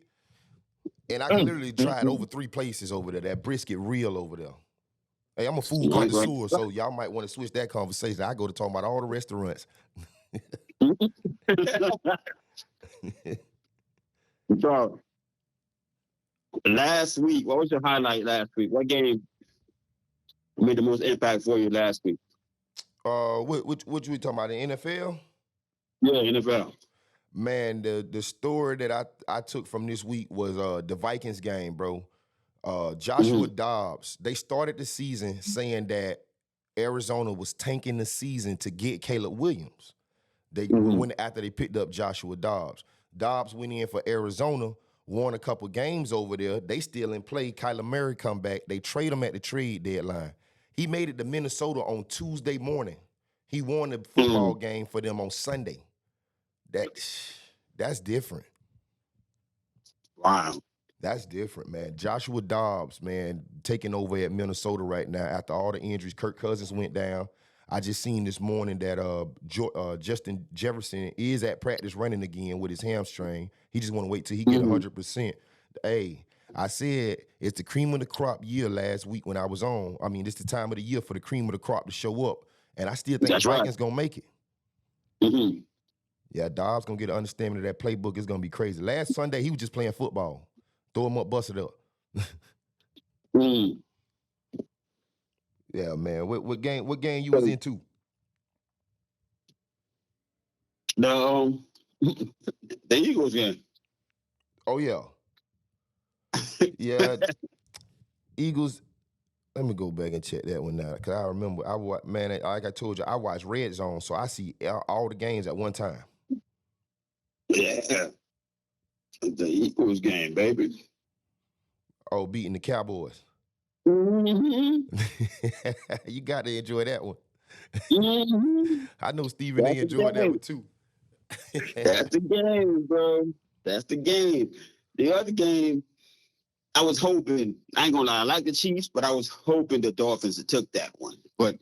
and I can literally try it over 3 places over there. That brisket real over there. Hey, I'm a food connoisseur, so y'all might want to switch that conversation. I go to talking about all the restaurants. So, last week, what was your highlight last week? What game made the most impact for you last week? What you talking about, the NFL? Yeah, NFL. Man, the story that I took from this week was the Vikings game, bro. Joshua Dobbs, they started the season saying that Arizona was tanking the season to get Caleb Williams. They went after they picked up Joshua Dobbs. Dobbs went in for Arizona, won a couple games over there. They still in play. Kyler Murray come back. They trade him at the trade deadline. He made it to Minnesota on Tuesday morning. He won the football game for them on Sunday. That's different. Wow. That's different, man. Joshua Dobbs, man, taking over at Minnesota right now after all the injuries. Kirk Cousins went down. I just seen this morning that Justin Jefferson is at practice running again with his hamstring. He just want to wait till he get 100%. Hey, I said it's the cream of the crop year last week when I was on. I mean, it's the time of the year for the cream of the crop to show up, and I still think the Vikings gonna make it. Yeah, Dobbs gonna get an understanding of that playbook. It's gonna be crazy. Last Sunday he was just playing football. Throw him up, bust it up. Yeah, man. What game you was into? The Eagles game. Oh yeah. Yeah. Eagles. Let me go back and check that one now, cause I remember like I told you, I watch Red Zone, so I see all the games at one time. Yeah. The Eagles game, baby. Oh, beating the Cowboys. You got to enjoy that one. I know Stephen A enjoyed that one too. That's the game, bro. That's the game. The other game, I was hoping, I ain't gonna lie, I like the Chiefs, but I was hoping the Dolphins took that one. But it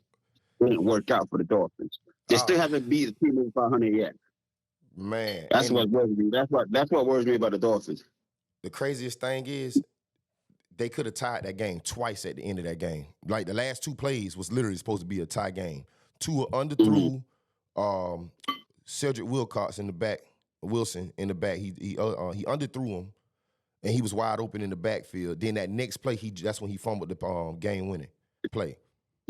didn't work out for the Dolphins. They still haven't beat the team over 500 yet. Man, That's and what worries me. That's what worries me about the Dolphins. the craziest thing is they could have tied that game twice at the end of that game. Like the last two plays was literally supposed to be a tie game. Tua underthrew Cedric Wilcox in the back, Wilson in the back. He underthrew him, and he was wide open in the backfield. Then that next play, that's when he fumbled the game winning play.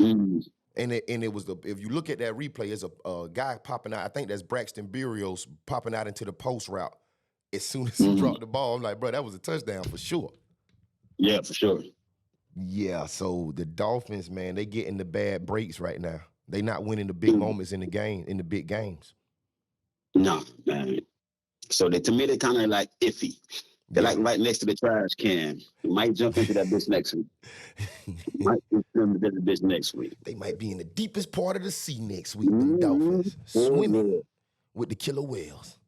Mm-hmm. And it was if you look at that replay, there's a guy popping out. I think that's Braxton Berrios popping out into the post route. As soon as he dropped the ball, I'm like, bro, that was a touchdown for sure. Yeah, for sure. Yeah, so the Dolphins, man, they getting the bad breaks right now. They not winning the big moments in the game, in the big games. No, man. So to me, they kind of like iffy. They're like right next to the trash can. You might jump into that bitch next week. Might jump into that bitch next week. They might be in the deepest part of the sea next week, them Dolphins, swimming with the killer whales.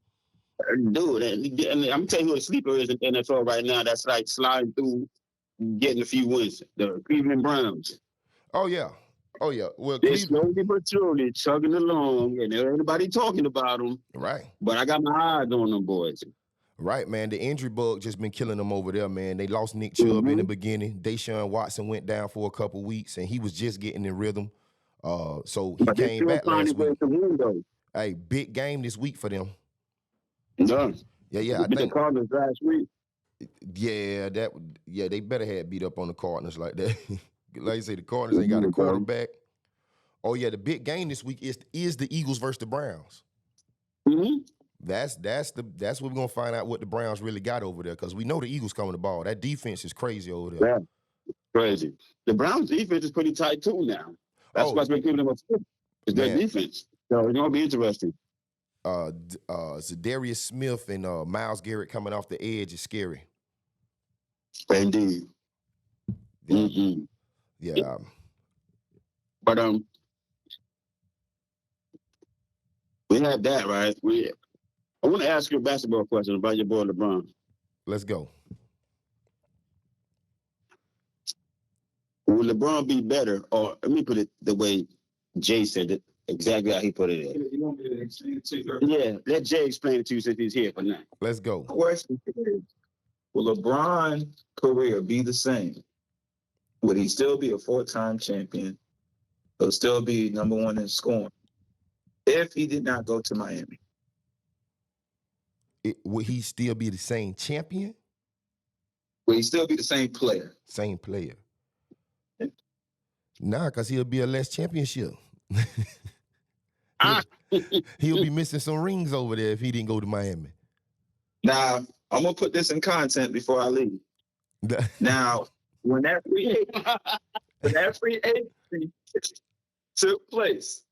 Dude, I'm telling you who the sleeper is in the NFL right now. That's like sliding through, getting a few wins. The Cleveland Browns. Oh yeah. Well, they're slowly but surely chugging along, and everybody talking about them. Right. But I got my eyes on them boys. Right, man. The injury bug just been killing them over there, man. They lost Nick Chubb in the beginning. Deshaun Watson went down for a couple weeks, and he was just getting in rhythm. So he came back last week. Hey, big game this week for them. No. Yeah. I think the Cardinals last week. Yeah, they better have beat up on the Cardinals like that. Like you say, the Cardinals ain't got a quarterback. Oh yeah, the big game this week is the Eagles versus the Browns. Mm-hmm. That's what we're gonna find out what the Browns really got over there, because we know the Eagles coming the ball. That defense is crazy over there. Yeah, crazy. The Browns defense is pretty tight too now. That's what's been giving them a foot. It's their defense. So it's gonna be interesting. Zadarius Smith and Myles Garrett coming off the edge is scary. Indeed. Yeah. Mm-hmm. Yeah. But we have that, right? I want to ask you a basketball question about your boy LeBron. Let's go. Will LeBron be better, or let me put it the way Jay said it, exactly how he put it in. Yeah, let Jay explain it to you since he's here for now. Let's go. Question is, will LeBron's career be the same? Would he still be a 4-time champion? He'll still be number one in scoring if he did not go to Miami. Would he still be the same champion? Will he still be the same player? Same player. Nah, because he'll be a less championship. He'll be missing some rings over there if he didn't go to Miami. Now, I'm going to put this in content before I leave. Now, when that free agency took place,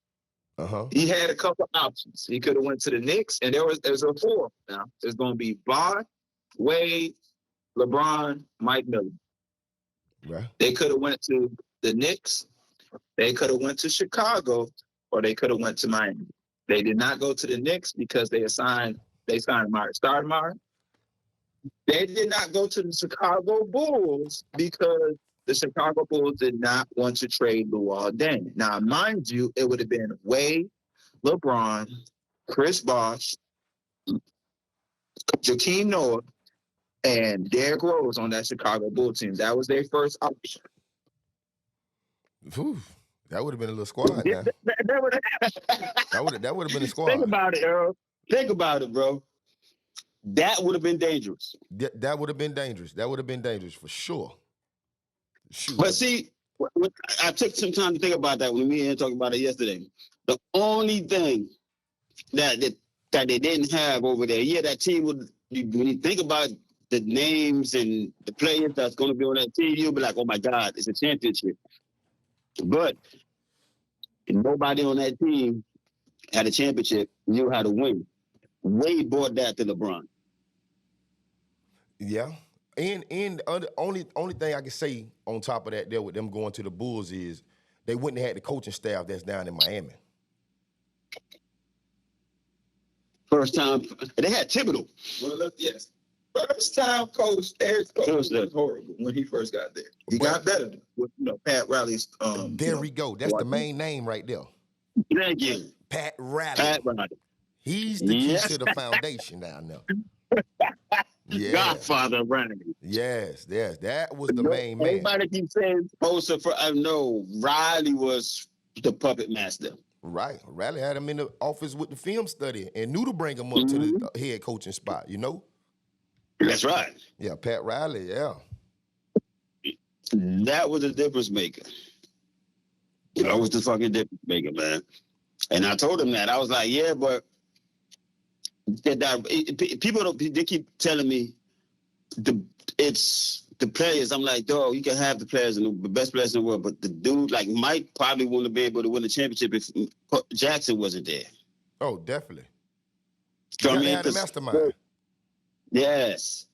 he had a couple options. He could have went to the Knicks, and there's a four now. There's going to be Bond, Wade, LeBron, Mike Miller. Right. They could have went to the Knicks. They could have went to Chicago, or they could have went to Miami. They did not go to the Knicks because they signed Mark Stoudemire. They did not go to the Chicago Bulls because the Chicago Bulls did not want to trade Luol Deng. Now, mind you, it would have been Wade, LeBron, Chris Bosh, Joakim Noah, and Derrick Rose on that Chicago Bulls team. That was their first option. Whew, that would have been a little squad now. That would have been a squad. Think about it, Earl. Think about it, bro. That would have been dangerous. That would have been dangerous. That would have been dangerous for sure. Shoot. But see, I took some time to think about that when me and talked about it yesterday. The only thing that they didn't have over there, that team would, when you think about the names and the players that's going to be on that team, you'll be like, oh my God, it's a championship. But nobody on that team had a championship, knew how to win. Wade brought that to LeBron. Yeah. And the only thing I can say on top of that there with them going to the Bulls is they wouldn't have had the coaching staff that's down in Miami. First time, they had Thibodeau. Well, yes. First time coach, Eric's coach was horrible when he first got there. He got better with Pat Riley's. There we go. That's the main name right there. Thank you. Pat Riley. Pat Riley. He's the key to the foundation down there. Yeah. Godfather running. Yes. That was the main man. Everybody keeps saying Bosa for I know Riley was the puppet master. Right. Riley had him in the office with the film study and knew to bring him up to the head coaching spot, you know? That's right. Yeah, Pat Riley, yeah. That was a difference maker. That was the fucking difference maker, man. And I told him that. I was like, yeah, but people don't. They keep telling me it's the players. I'm like, dog, you can have the players and the best players in the world, but the dude like Mike probably wouldn't have been able to win the championship if Jackson wasn't there. Oh, definitely. You gotta have the mastermind. Yes.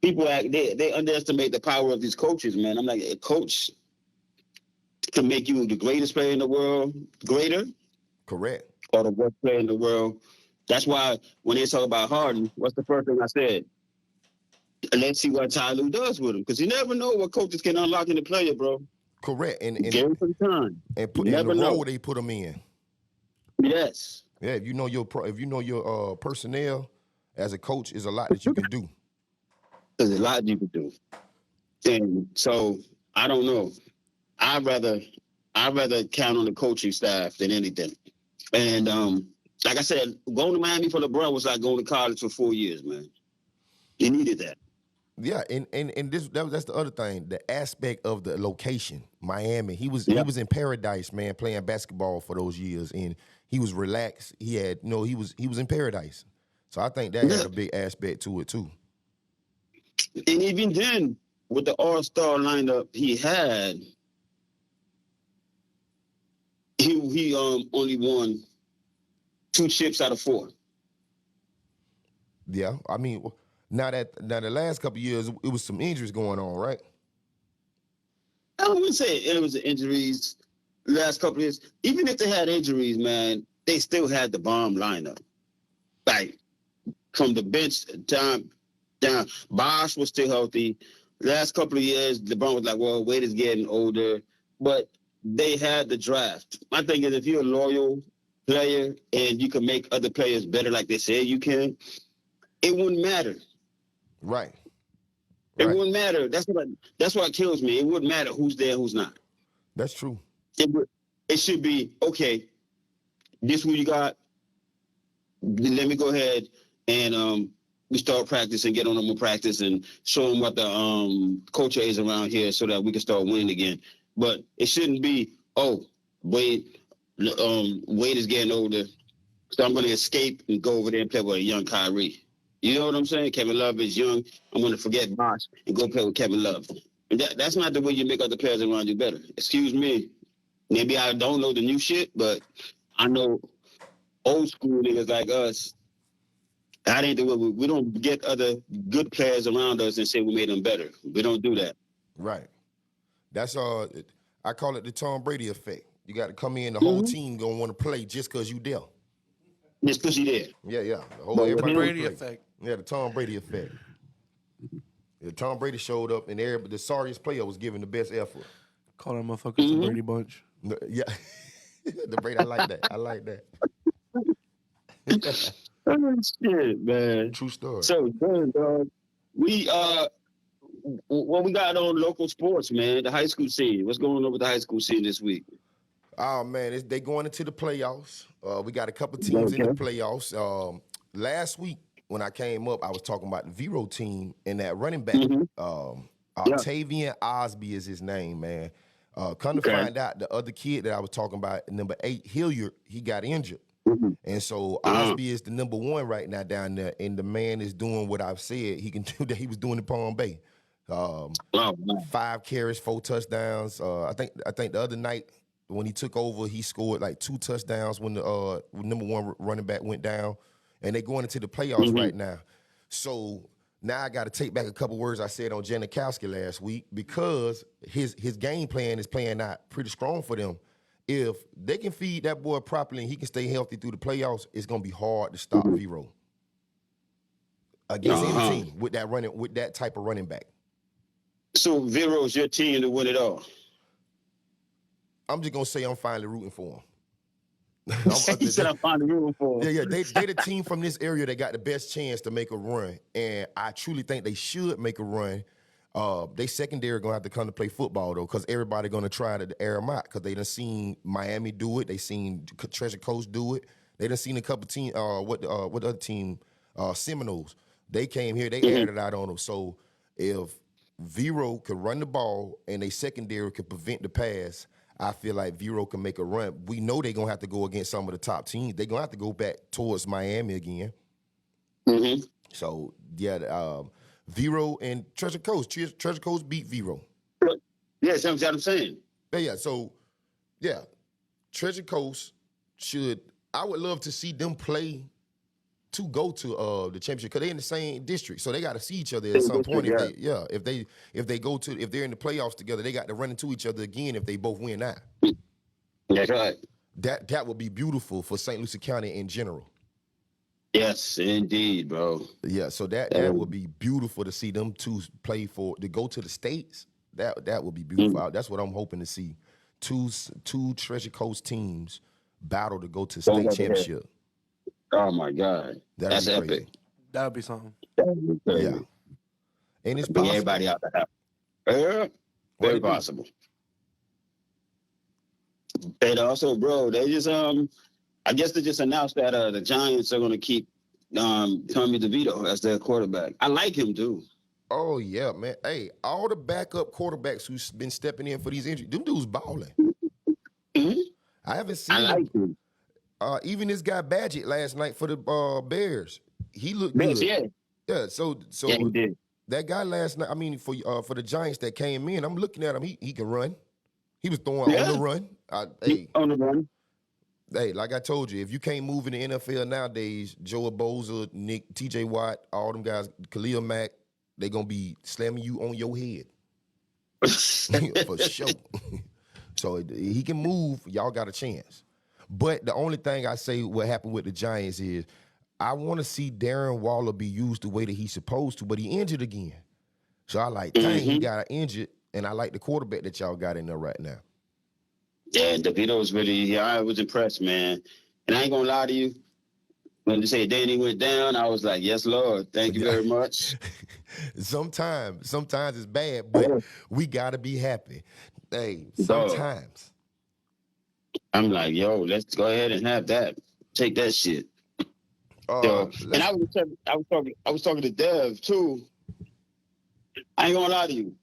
People they underestimate the power of these coaches, man. I'm like, a coach can make you the greatest player in the world greater. Correct. Or the worst player in the world. That's why when they talk about Harden, what's the first thing I said? Let's see what Ty Lue does with him, because you never know what coaches can unlock in the player, bro. Correct. And give him some time. And put in the role they put him in. Yes. Yeah, if you know your personnel as a coach, is a lot that you can do. There's a lot you can do. And so I don't know. I'd rather count on the coaching staff than anything. And like I said, going to Miami for LeBron was like going to college for 4 years, man. You needed that. Yeah, and that's the other thing, the aspect of the location, Miami. He was in paradise, man, playing basketball for those years, and he was relaxed. He had, he was in paradise. So I think that had a big aspect to it too. And even then, with the all-star lineup he had, he only won 2 chips out of 4. Yeah, I mean, now the last couple of years, it was some injuries going on, right? I wouldn't say it was the injuries last couple of years. Even if they had injuries, man, they still had the bomb lineup. Like, from the bench down. Bosh was still healthy. Last couple of years, LeBron was like, well, Wade is getting older. But they had the draft. My thing is, if you're a loyal player and you can make other players better like they said you can, it wouldn't matter. Right. It wouldn't matter. That's what kills me. It wouldn't matter who's there, who's not. That's true. It should be, okay, this who you got. Let me go ahead and we start practice and get on them with practice and show them what the culture is around here so that we can start winning again. But it shouldn't be, Wade is getting older, so I'm going to escape and go over there and play with a young Kyrie. You know what I'm saying? Kevin Love is young. I'm going to forget Bosh and go play with Kevin Love. And that's not the way you make other players around you better. Excuse me. Maybe I don't know the new shit, but I know old school niggas like us. That ain't the way we don't get other good players around us and say we made them better. We don't do that. Right. That's I call it the Tom Brady effect. You got to come in, the whole team gonna want to play just because you there. Just because you there. Yeah. The whole everybody Brady effect. Yeah, the Tom Brady effect. Yeah, Tom Brady showed up, and the sorriest player was giving the best effort. Call them motherfuckers the Brady Bunch. Yeah, the Brady. I like that. Oh, shit, man. True story. So, we what we got on local sports, man? The high school scene. What's going on with the high school scene this week? Oh man, they going into the playoffs. We got a couple teams in the playoffs. Last week when I came up, I was talking about the Vero team and that running back. Octavian Osby is his name, man. Come to find out, the other kid that I was talking about, number 8, Hilliard, he got injured. And so Osby is the number 1 right now down there, and the man is doing what I've said he can do that he was doing in Palm Bay. 5 carries, 4 touchdowns. I think the other night when he took over, he scored like 2 touchdowns when the number 1 running back went down, and they're going into the playoffs right now. So now I got to take back a couple words I said on Janikowski last week, because his game plan is playing out pretty strong for them. If they can feed that boy properly and he can stay healthy through the playoffs, it's gonna be hard to stop Vero against any team with that type of running back. So Vero's your team to win it all. I'm just gonna say I'm finally rooting for him. He said, "I'm finding room for." Yeah, they the team from this area that got the best chance to make a run, and I truly think they should make a run. They secondary gonna have to come to play football though, because everybody gonna try to air them out because they done seen Miami do it, they seen Treasure Coast do it, they done seen a couple team. What the other team? Seminoles. They came here, they aired it out on them. So if Vero could run the ball and they secondary could prevent the pass, I feel like Vero can make a run. We know they're going to have to go against some of the top teams. They're going to have to go back towards Miami again. Mm-hmm. So, yeah, Vero and Treasure Coast. Treasure Coast beat Vero. Yeah, that's what I'm saying. Yeah, so, yeah, Treasure Coast should – I would love to see them play to go to the championship because they're in the same district, so they got to see each other at some point. If they go to if they're in the playoffs together, they got to run into each other again if they both win that. That's right. That would be beautiful for St. Lucie County in general. Yes, indeed, bro. Yeah, so that would be beautiful to see them two play to go to the states. That would be beautiful. That's what I'm hoping to see. Two Treasure Coast teams battle to go to state championship. Oh my God, that's epic. That would be something. Yeah, and it's bring everybody out the house. Yeah, very possible. And also, bro, they just I guess they just announced that the Giants are going to keep Tommy DeVito as their quarterback. I like him too. Oh yeah, man. Hey, all the backup quarterbacks who's been stepping in for these injuries, them dudes balling. Mm-hmm. I haven't seen. I like him. Even this guy Badgett last night for the Bears, he looked good. Yeah. So yeah, he did. That guy last night. I mean, for the Giants that came in, I'm looking at him. He can run. He was throwing on the run. On the run. Hey, like I told you, if you can't move in the NFL nowadays, Joe Bosa, Nick, T.J. Watt, all them guys, Khalil Mack, they gonna be slamming you on your head for sure. So he can move. Y'all got a chance. But the only thing I say what happened with the Giants is I want to see Darren Waller be used the way that he's supposed to, but he injured again. So I like, dang, he got injured, and I like the quarterback that y'all got in there right now. Yeah, DeVito was really, I was impressed, man. And I ain't gonna lie to you. When they say Danny went down, I was like, yes, Lord, thank you very much. Sometimes it's bad, but we gotta be happy. Hey, sometimes. I'm like, yo, let's go ahead and have that. Take that shit. And I was talking to Dev too. I ain't gonna lie to you.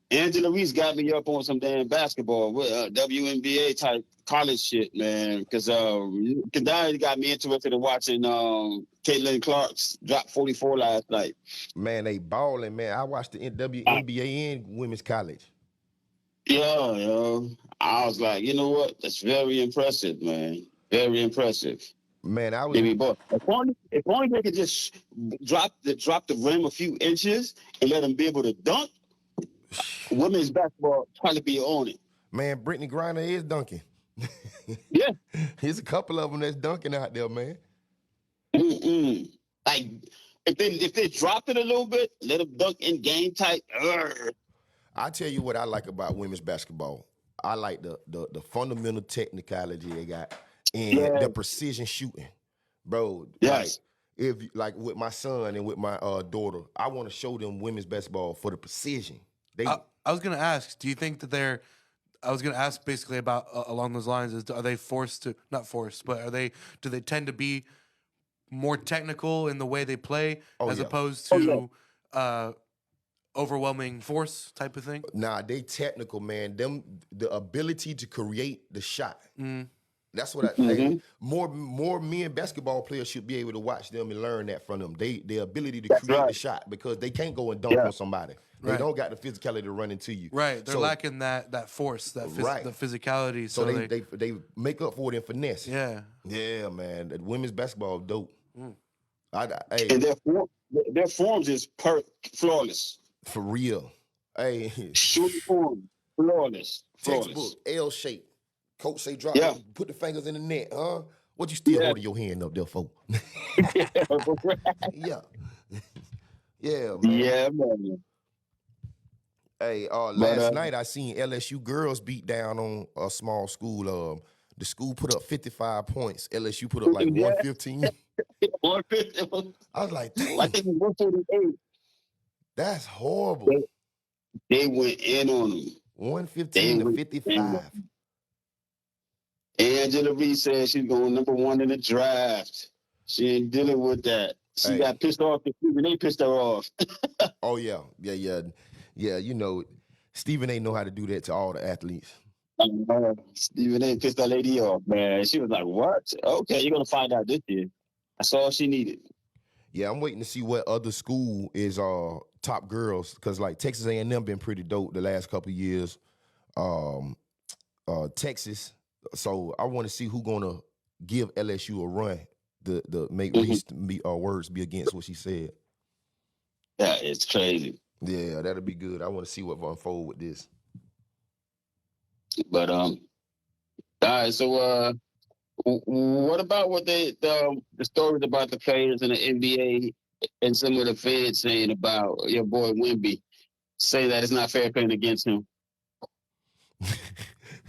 Angela Reese got me up on some damn basketball, WNBA type college shit, man. Because Kadari got me interested in watching Caitlin Clark's drop 44 last night. Man, they balling, man. I watched the WNBA and women's college. Yeah, yo. I was like, you know what? That's very impressive, man. Very impressive. Man, I was. If only they could just drop the rim a few inches and let them be able to dunk. Women's basketball trying to be on it. Man, Brittany Griner is dunking. Yeah. There's a couple of them that's dunking out there, man. Like, if they dropped it a little bit, let them dunk in game type. I tell you what I like about women's basketball. I like the fundamental technicality they got and the precision shooting. Bro, yes. Like with my son and with my daughter, I want to show them women's basketball for the precision. I was going to ask, do you think that I was going to ask basically about along those lines, are they forced to, not forced, but do they tend to be more technical in the way they play as opposed to overwhelming force type of thing? Nah, they technical, man. The ability to create the shot. That's what I think. More men basketball players should be able to watch them and learn that from them. Their ability to create the shot, because they can't go and dunk on somebody. They don't got the physicality to run into you. Right. They're lacking that force, the physicality. So they make up for it in finesse. Yeah. Yeah, man. The women's basketball dope. And their forms is flawless. For real. Hey. Shooting form, flawless. Textbook, L shape. Coach say drop it, put the fingers in the net, huh? What you still holding your hand up there for? Yeah. Yeah, man. Yeah, man. Hey, last night I seen LSU girls beat down on a small school. The school put up 55 points. LSU put up like 115. 150. I was like, I dang, think it was 148. that's horrible. They went in on them. 115 to 55. Angela Reese said she's going #1 in the draft. She ain't dealing with that. She got pissed off because they pissed her off. Oh, yeah. Yeah, you know, Stephen A. know how to do that to all the athletes. Stephen A. pissed that lady off, man. She was like, what? Okay, you're going to find out this year. That's all she needed. Yeah, I'm waiting to see what other school is top girls, because like Texas A&M been pretty dope the last couple of years. Texas. So I want to see who gonna give LSU a run. The make Reese words be against what she said. Yeah, it's crazy. Yeah, that'll be good. I want to see what will unfold with this. But all right. So what about what the stories about the players in the NBA and some of the fans saying about your boy Wemby, saying that it's not fair playing against him?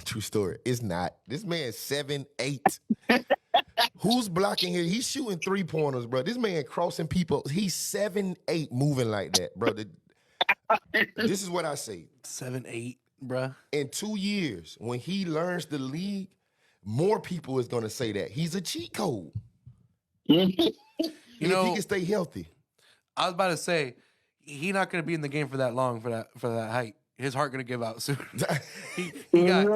True story. It's not. This man's 7'8". Who's blocking here? He's shooting 3-pointers, bro. This man crossing people. He's 7'8", moving like that, bro. This is what I say. 7'8", bro. In 2 years, when he learns the league, more people is gonna say that he's a cheat code. If he can stay healthy. I was about to say, he's not gonna be in the game for that long for that height. His heart gonna give out soon. He's got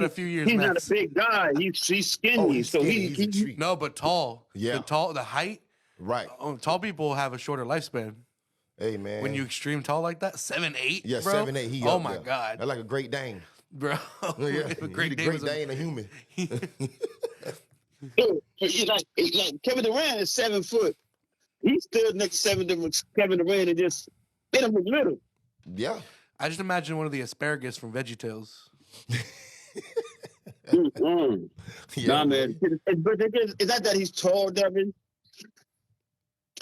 a few years. He's max. not a big guy. He's skinny, so he's a treat. No, but tall. Yeah, the height. Right. Tall people have a shorter lifespan. Hey man, when you extreme tall like that, 7'8". Yeah, bro? 7'8". He oh up my there. God, that's like a Great Dane, bro. Yeah, a Great Dane, a human. like Kevin Durant is 7 foot. He stood next to Kevin Durant and just hit him with little. Yeah. I just imagine one of the asparagus from VeggieTales. Yeah, nah, man. But is that he's tall, Devin?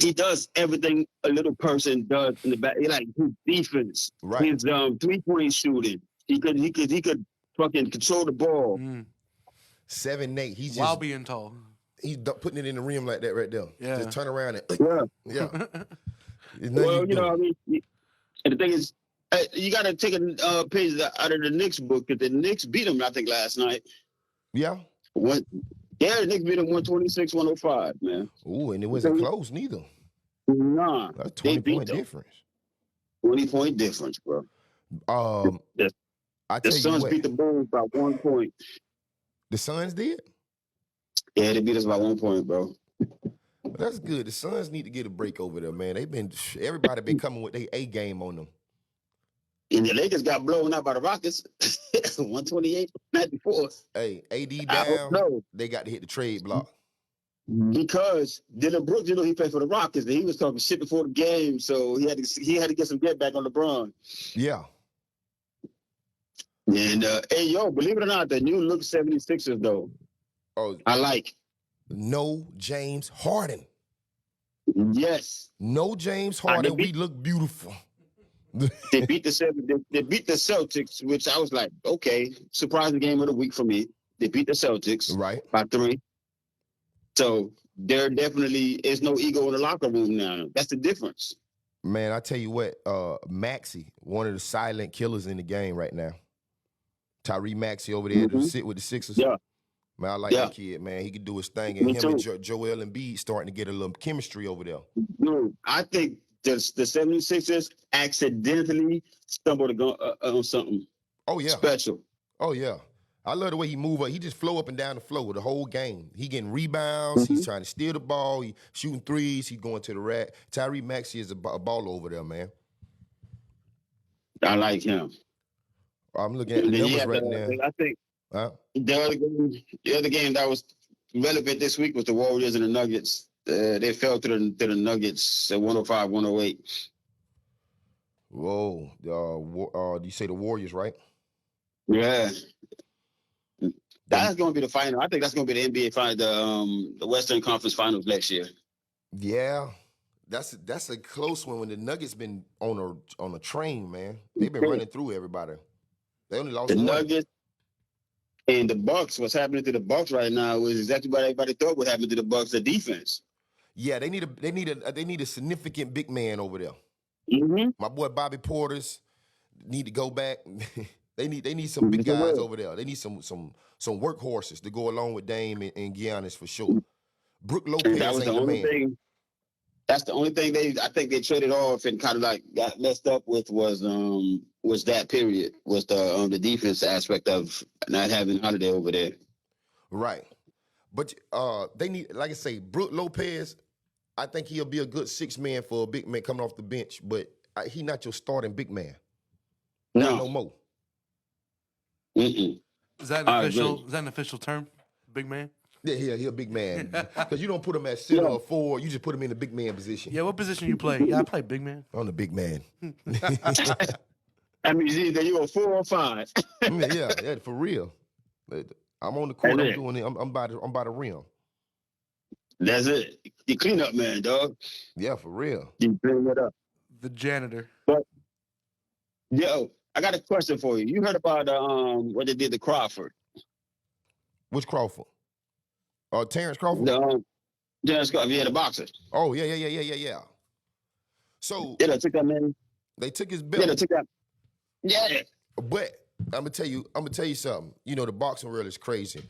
He does everything a little person does in the back. Like his defense, right? His 3-point shooting. He could fucking control the ball. 7'8". He's while just being tall. He's putting it in the rim like that right there. Yeah. Just turn around and yeah. Well, you know what I mean. And the thing is, you got to take a page out of the Knicks book, because the Knicks beat them, I think, last night. Yeah. The Knicks beat them 126-105, man. Ooh, and it wasn't close neither. Nah. That's 20-point difference. 20-point difference, bro. The Suns beat the Bulls by 1 point. The Suns did? Yeah, they beat us by 1 point, bro. Well, that's good. The Suns need to get a break over there, man. Everybody been coming with their A game on them. And the Lakers got blown out by the Rockets. 128-94. Hey, AD down. They got to hit the trade block. Because Dylan Brooks, he played for the Rockets, and he was talking shit before the game, so he had to get some get back on LeBron. Yeah. And believe it or not, the new look 76ers though. Oh, I like. No James Harden. Yes. No James Harden. We look beautiful. They beat the Celtics, which I was like, okay, surprising game of the week for me. They beat the Celtics by 3. So there definitely is no ego in the locker room now. That's the difference. Man, I tell you what, Maxey, one of the silent killers in the game right now. Tyrese Maxey over there to sit with the Sixers. Yeah. Man, I like that kid, man. He can do his thing. And him and Joel Embiid starting to get a little chemistry over there. Dude, I think the 76ers accidentally stumbled on something special. Oh, yeah. I love the way he move up. He just flow up and down the floor the whole game. He getting rebounds. He's trying to steal the ball. He shooting threes. He going to the rack. Tyrese Maxey is a ball over there, man. I like him. I'm looking at the numbers right now. I think the other game that was relevant this week was the Warriors and the Nuggets. They fell to the Nuggets at 105-108. Whoa. You say the Warriors, right? Yeah. That's going to be the final. I think that's going to be the NBA final, the Western Conference Finals next year. Yeah. That's a close one when the Nuggets been on a train, man. They've been running through everybody. They only lost the one. Nuggets. And the Bucks, what's happening to the Bucks right now is exactly what everybody thought would happen to the Bucks, the defense. Yeah, they need a significant big man over there. Mm-hmm. My boy Bobby Porter's need to go back. they need some big guys over there. They need some workhorses to go along with Dame and Giannis for sure. Brook Lopez that was ain't the the only man. thing. That's the only thing I think they traded off and kind of like got messed up with was that period, was the defense aspect of not having Holiday over there. Right. But they need, like I say, Brook Lopez, I think he'll be a good 6-man for a big man coming off the bench, but he not your starting big man. No more. Mm-mm. Is that an official term? Big man? Yeah, he a big man. Because you don't put him at center or forward, you just put him in the big man position. Yeah, what position you play? Yeah, I play big man. I'm the big man. I mean, either you go 4 or 5. yeah, for real. I'm on the court. I'm doing it. I'm by the rim. That's it. You clean up, man, dog. Yeah, for real. You clean it up. The janitor. But yo, I got a question for you. You heard about what they did to Crawford? Which Crawford? Terrence Crawford? Terrence Crawford, yeah, the boxer. Oh, yeah. So they took that man. They took his belt. Yeah, they took that. Yeah. But I'm gonna tell you something. You know, the boxing world is crazy.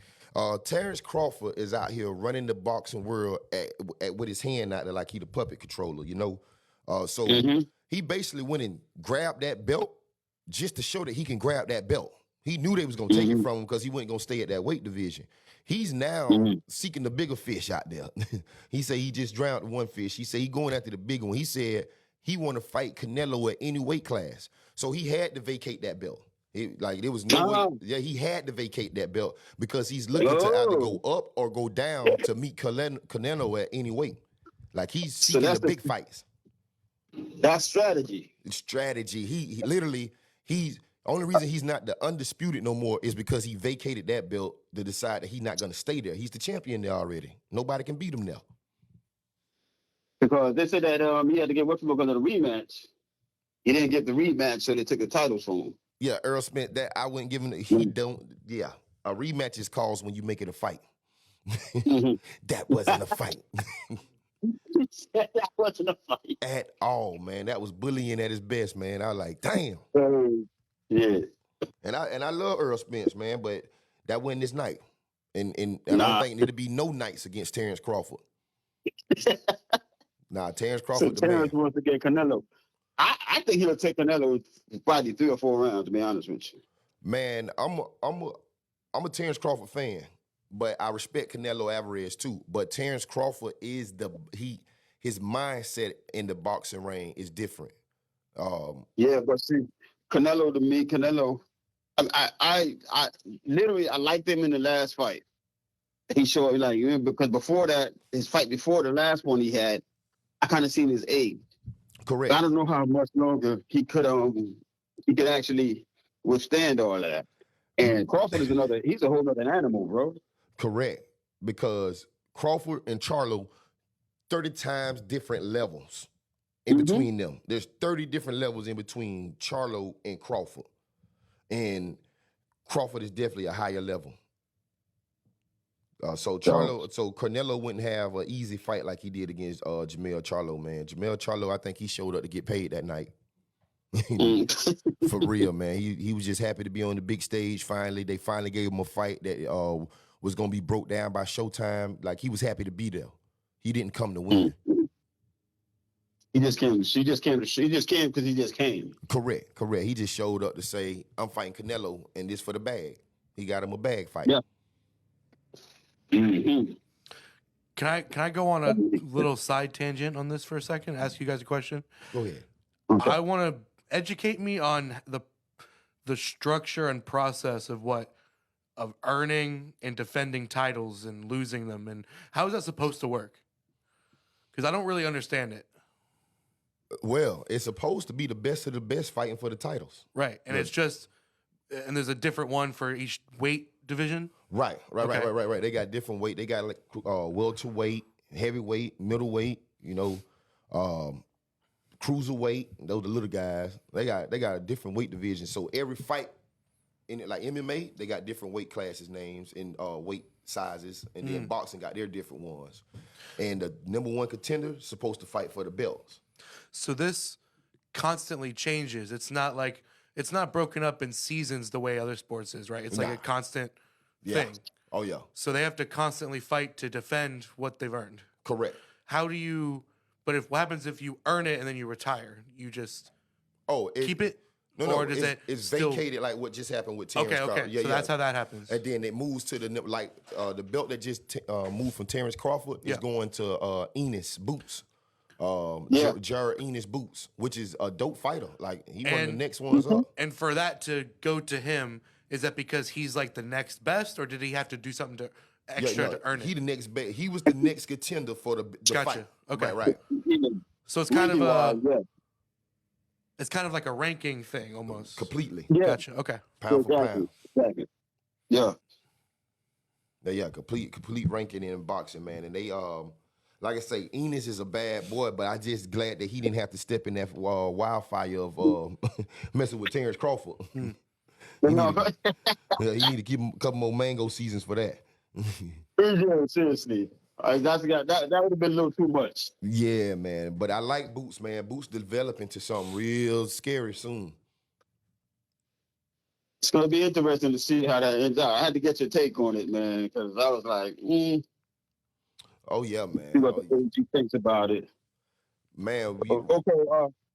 Terrence Crawford is out here running the boxing world with his hand out there like he the puppet controller, you know. So he basically went and grabbed that belt just to show that he can grab that belt. He knew they was gonna take it from him because he wasn't gonna stay at that weight division. He's now seeking the bigger fish out there. He said he just drowned one fish. He said he going after the big one. He said he want to fight Canelo at any weight class. So he had to vacate that belt. There was no way. Yeah, he had to vacate that belt because he's looking to either go up or go down to meet Canelo at any weight. Like he's seeking the big fights. That's strategy. Strategy. He literally, only reason he's not the undisputed no more is because he vacated that belt to decide that he's not going to stay there. He's the champion there already. Nobody can beat him now. Because they said that he had to get what's because of the rematch. He didn't get the rematch, so they took the titles from him. Yeah, Earl Smith, that I wouldn't give him. He don't. Yeah, a rematch is caused when you make it a fight. That wasn't a fight. That wasn't a fight at all, man. That was bullying at his best, man. I was like, damn. Yeah. And I love Earl Spence, man, but that wasn't this night. And I don't think there'd be no nights against Terrence Crawford. Terrence Crawford. So Terrence wants to get Canelo. I think he'll take Canelo probably 3 or 4 rounds, to be honest with you. Man, I'm a Terrence Crawford fan, but I respect Canelo Alvarez too. But Terrence Crawford is his mindset in the boxing ring is different. Yeah, but see, Canelo to me, I literally I liked him in the last fight. He showed because before that, his fight before the last one he had, I kind of seen his age. Correct. I don't know how much longer he could actually withstand all that. And Crawford is he's a whole other animal, bro. Correct. Because Crawford and Charlo, 30 times different levels in between them. There's 30 different levels in between Charlo and Crawford. And Crawford is definitely a higher level. So Canelo wouldn't have an easy fight like he did against Jermell Charlo, man. Jermell Charlo, I think he showed up to get paid that night. For real, man. He was just happy to be on the big stage finally. They finally gave him a fight that was going to be broke down by Showtime. Like, he was happy to be there. He didn't come to win. He just came. She just came because he just came. Correct. He just showed up to say, I'm fighting Canelo, and this for the bag. He got him a bag fight. Yeah. Mm-hmm. Can I go on a little side tangent on this for a second? Ask you guys a question. Go ahead. Okay. I want to educate me on the structure and process of earning and defending titles and losing them, and how is that supposed to work? Because I don't really understand it. Well, it's supposed to be the best of the best fighting for the titles. Right. And it's just, and there's a different one for each weight division? Right. They got different weight. They got like welterweight, heavyweight, middleweight, cruiserweight. Those are the little guys. They got a different weight division. So every fight in it, like MMA, they got different weight classes names and weight sizes, and then boxing got their different ones. And the number one contender is supposed to fight for the belts. So this constantly changes. It's not broken up in seasons the way other sports is, right? It's like Nah. a constant Yeah. thing. Oh yeah. So they have to constantly fight to defend what they've earned. Correct. But what happens if you earn it and then you retire? You just keep it? No, or does it's still vacated like what just happened with Terrence Okay. Crawford. Yeah, so that's how that happens. And then it moves to the belt that just moved from Terrence Crawford is going to Enos Boots. Jared Enos Boots, which is a dope fighter. Like he one of the next ones up. And for that to go to him, is that because he's like the next best, or did he have to do something to to earn it? He the next best. He was the next contender for the Gotcha. fight. Okay. Right. So it's kind of it's kind of like a ranking thing almost. Completely. Yeah. Gotcha. Okay. Pound for pound. Exactly. Yeah. Yeah, complete ranking in boxing, man. And they like I say, Enos is a bad boy, but I just glad that he didn't have to step in that wildfire of messing with Terrence Crawford. He need to give him a couple more mango seasons for that. Yeah, seriously. That would have been a little too much. Yeah, man. But I like Boots, man. Boots developing to something real scary soon. It's going to be interesting to see how that ends out. I had to get your take on it, man, because I was like, Oh, yeah, man. see what he thinks about it. Man, Okay,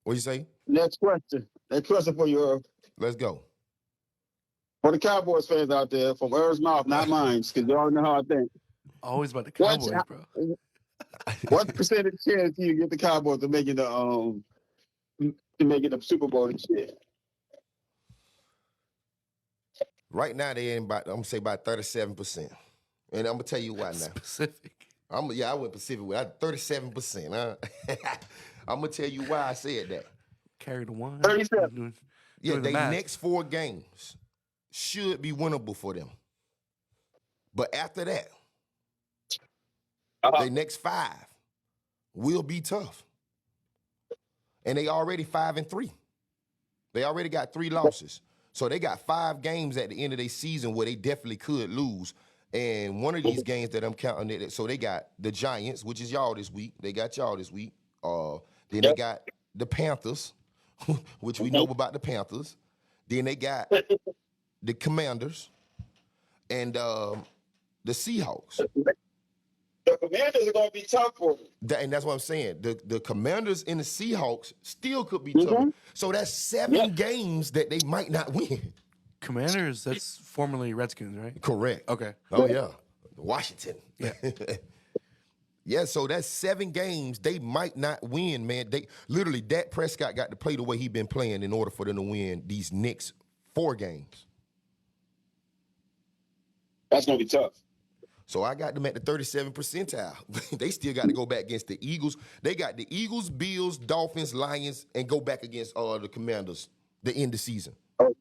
what you say? next question. Next question for you, Earl. Let's go. For the Cowboys fans out there, from Earl's mouth, not mine, because you all know how I think. Always about the Cowboys, bro. What percentage chance do you get the Cowboys to making the Super Bowl this year? Right now, they ain't about, I'm going to say about 37%. And I'm going to tell you why now. Specific. I went Pacific with 37%. I'm going to tell you why I said that. Carry the one. 37. Yeah, they next 4 games should be winnable for them. But after that, the next 5 will be tough. And they already 5-3. They already got 3 losses. So they got 5 games at the end of their season where they definitely could lose. And one of these games that I'm counting, so they got the Giants, which is y'all this week. They got y'all this week. Then they got the Panthers, which we know about the Panthers. Then they got the Commanders and the Seahawks. The Commanders are going to be tough for them. And that's what I'm saying. The Commanders and the Seahawks still could be tough. So that's 7 games that they might not win. Commanders, that's formerly Redskins, right? Correct. Okay. Oh, yeah. Washington. Yeah. Yeah, so that's 7 games they might not win, man. They literally, Dak Prescott got to play the way he been playing in order for them to win these next 4 games. That's going to be tough. So I got them at the 37th percentile. They still got to go back against the Eagles. They got the Eagles, Bills, Dolphins, Lions, and go back against the Commanders the end of the season. Oh.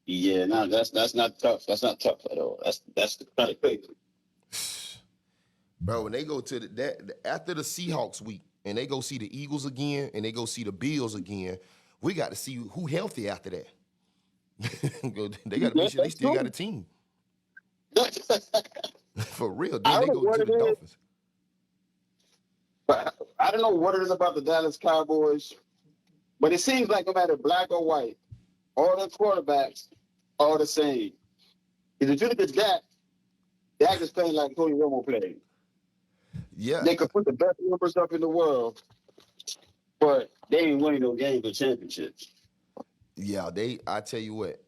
Yeah, no, that's not tough. That's not tough at all. That's kind of crazy. Bro, when they go to after the Seahawks week and they go see the Eagles again and they go see the Bills again, we got to see who healthy after that. They got to make sure they still got a team. For real. Then they go to the Dolphins. But I don't know what it is about the Dallas Cowboys, but it seems like no matter black or white, all the quarterbacks are the same. If you look at Dak is playing like Tony Romo played. Yeah. They could put the best numbers up in the world, but they ain't winning no games or championships. Yeah, I tell you what,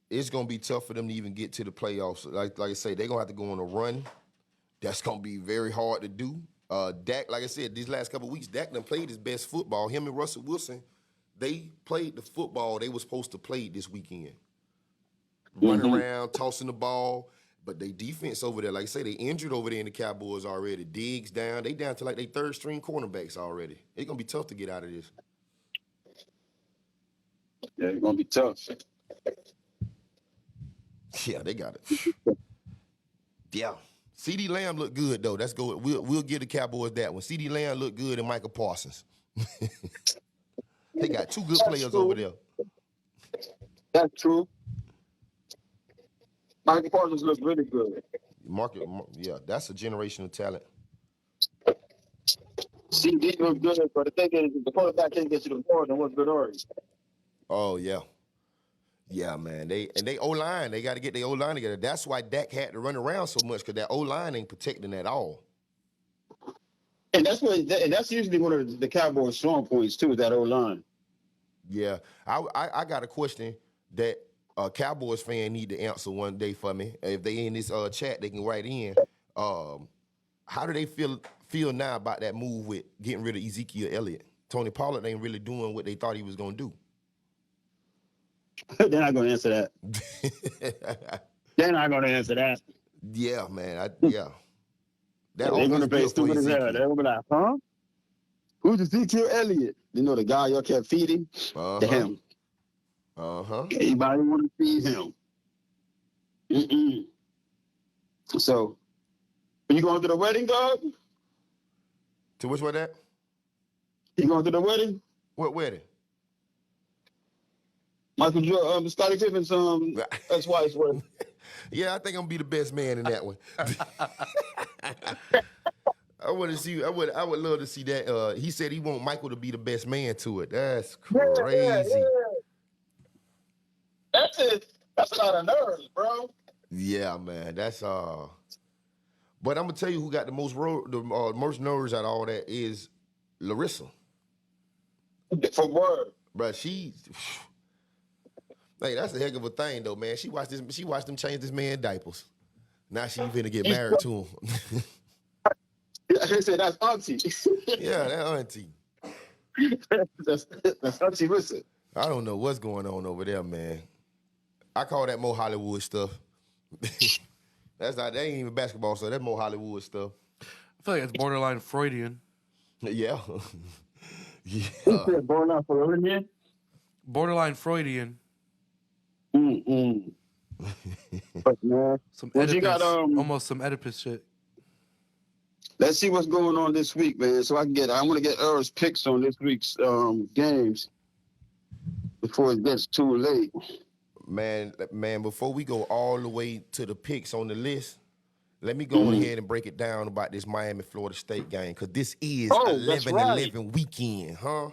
it's gonna be tough for them to even get to the playoffs. Like I say, they're gonna have to go on a run. That's gonna be very hard to do. Dak, like I said, these last couple of weeks, Dak done played his best football. Him and Russell Wilson, they played the football they were supposed to play this weekend. Running around, tossing the ball. But they defense over there, like I say, they injured over there in the Cowboys already. Diggs down. They down to like they 3rd string cornerbacks already. It's going to be tough to get out of this. Yeah, it's going to be tough. Yeah, they got it. Yeah. CeeDee Lamb looked good, though. That's good. We'll give the Cowboys that one. CeeDee Lamb looked good and Michael Parsons. They got 2 good players over there. That's true. Michael Parsons looks really good. Yeah, that's a generational talent. CD looks good, but the thing is, the quarterback can't get you the ball, then what's good already? Oh yeah. Yeah, man. They O-line, they got to get their O-line together. That's why Dak had to run around so much, because that O-line ain't protecting at all. And that's usually one of the Cowboys' strong points too, is that O-line. Yeah. I got a question that a Cowboys fan need to answer one day for me. If they in this chat, they can write in. How do they feel now about that move with getting rid of Ezekiel Elliott? Tony Pollard ain't really doing what they thought he was going to do. They're not going to answer that. They're not going to answer that. Yeah, man. Yeah. They're going to pay stupid as hell. They're going to be like, huh? Who's Ezekiel Elliott? You know, the guy y'all kept feeding? To him. Anybody want to feed him? Mm-mm. So, are you going to the wedding, dog? To which one that? You going to the wedding? What wedding? Michael Jordan, Scottie Pippen's ex-wife's wedding. Yeah, I think I'm gonna be the best man in that one. I want to see. I would love to see that. He said he want Michael to be the best man to it. That's crazy. Yeah. That's it. That's a lot of nerves, bro. Yeah, man. That's But I'm gonna tell you who got the most nerves out of all that is Larissa. For word, bro. Hey, that's a heck of a thing, though, man. She watched them change this man diapers. Now she finna get married to him. They said that's auntie. Yeah, that auntie. that's auntie Rissa. I don't know what's going on over there, man. I call that more Hollywood stuff. That ain't even basketball stuff. That's more Hollywood stuff. I feel like it's borderline Freudian. Yeah. Yeah. Borderline Freudian? Borderline Freudian. Mm-mm. But, man, some Oedipus, almost some Oedipus shit. Let's see what's going on this week, man. So I want to get Earl's picks on this week's games before it gets too late. Man, before we go all the way to the picks on the list, let me go ahead and break it down about this Miami-Florida State game, because this is 11-11 weekend, huh?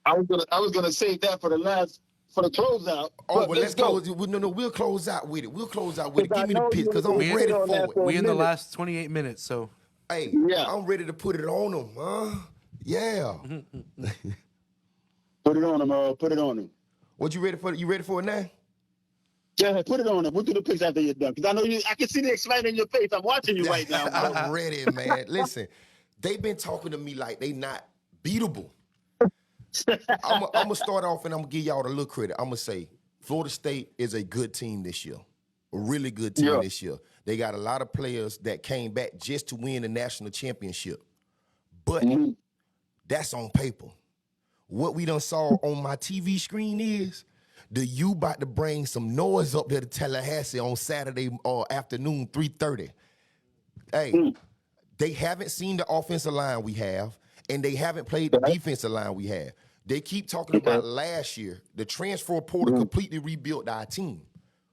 I was gonna save that for the closeout. Oh, well, let's go. No, we'll close out with it. Give me the picks, because I'm ready for it. We in the last 28 minutes, so. Hey, yeah. I'm ready to put it on them, huh? Yeah. Put it on them, put it on them. What you ready for? You ready for it now? Yeah, put it on them. We'll do the picks after you're done. Because I know I can see the excitement in your face. I'm watching you right now. I'm ready, man. Listen, they've been talking to me like they not beatable. I'm going to start off and I'm going to give y'all a little credit. I'm going to say Florida State is a good team this year. A really good team this year. They got a lot of players that came back just to win the national championship. But that's on paper. What we done saw on my TV screen is the U about to bring some noise up there to Tallahassee on Saturday afternoon, 3:30. Hey, they haven't seen the offensive line we have, and they haven't played the defensive line we have. They keep talking about last year. The transfer portal completely rebuilt our team.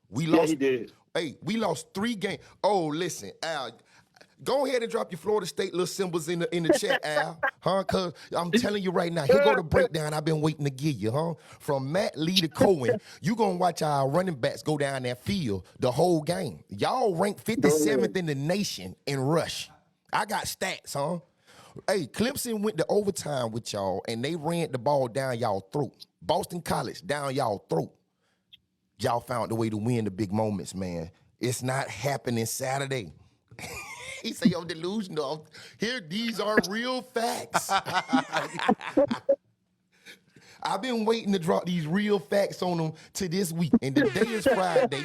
We lost. Yeah, he did. Hey, we lost 3 games. Oh, listen, Al, go ahead and drop your Florida State little symbols in the chat, Al. Huh? Because I'm telling you right now, here go the breakdown I've been waiting to give you, huh? From Matt Lee to Cohen, you going to watch our running backs go down that field the whole game. Y'all ranked 57th in the nation in rush. I got stats, huh? Hey, Clemson went to overtime with y'all, and they ran the ball down y'all throat. Boston College down y'all throat. Y'all found the way to win the big moments, man. It's not happening Saturday. He say, yo, delusional. Here, these are real facts. I've been waiting to drop these real facts on them to this week. And today is Friday,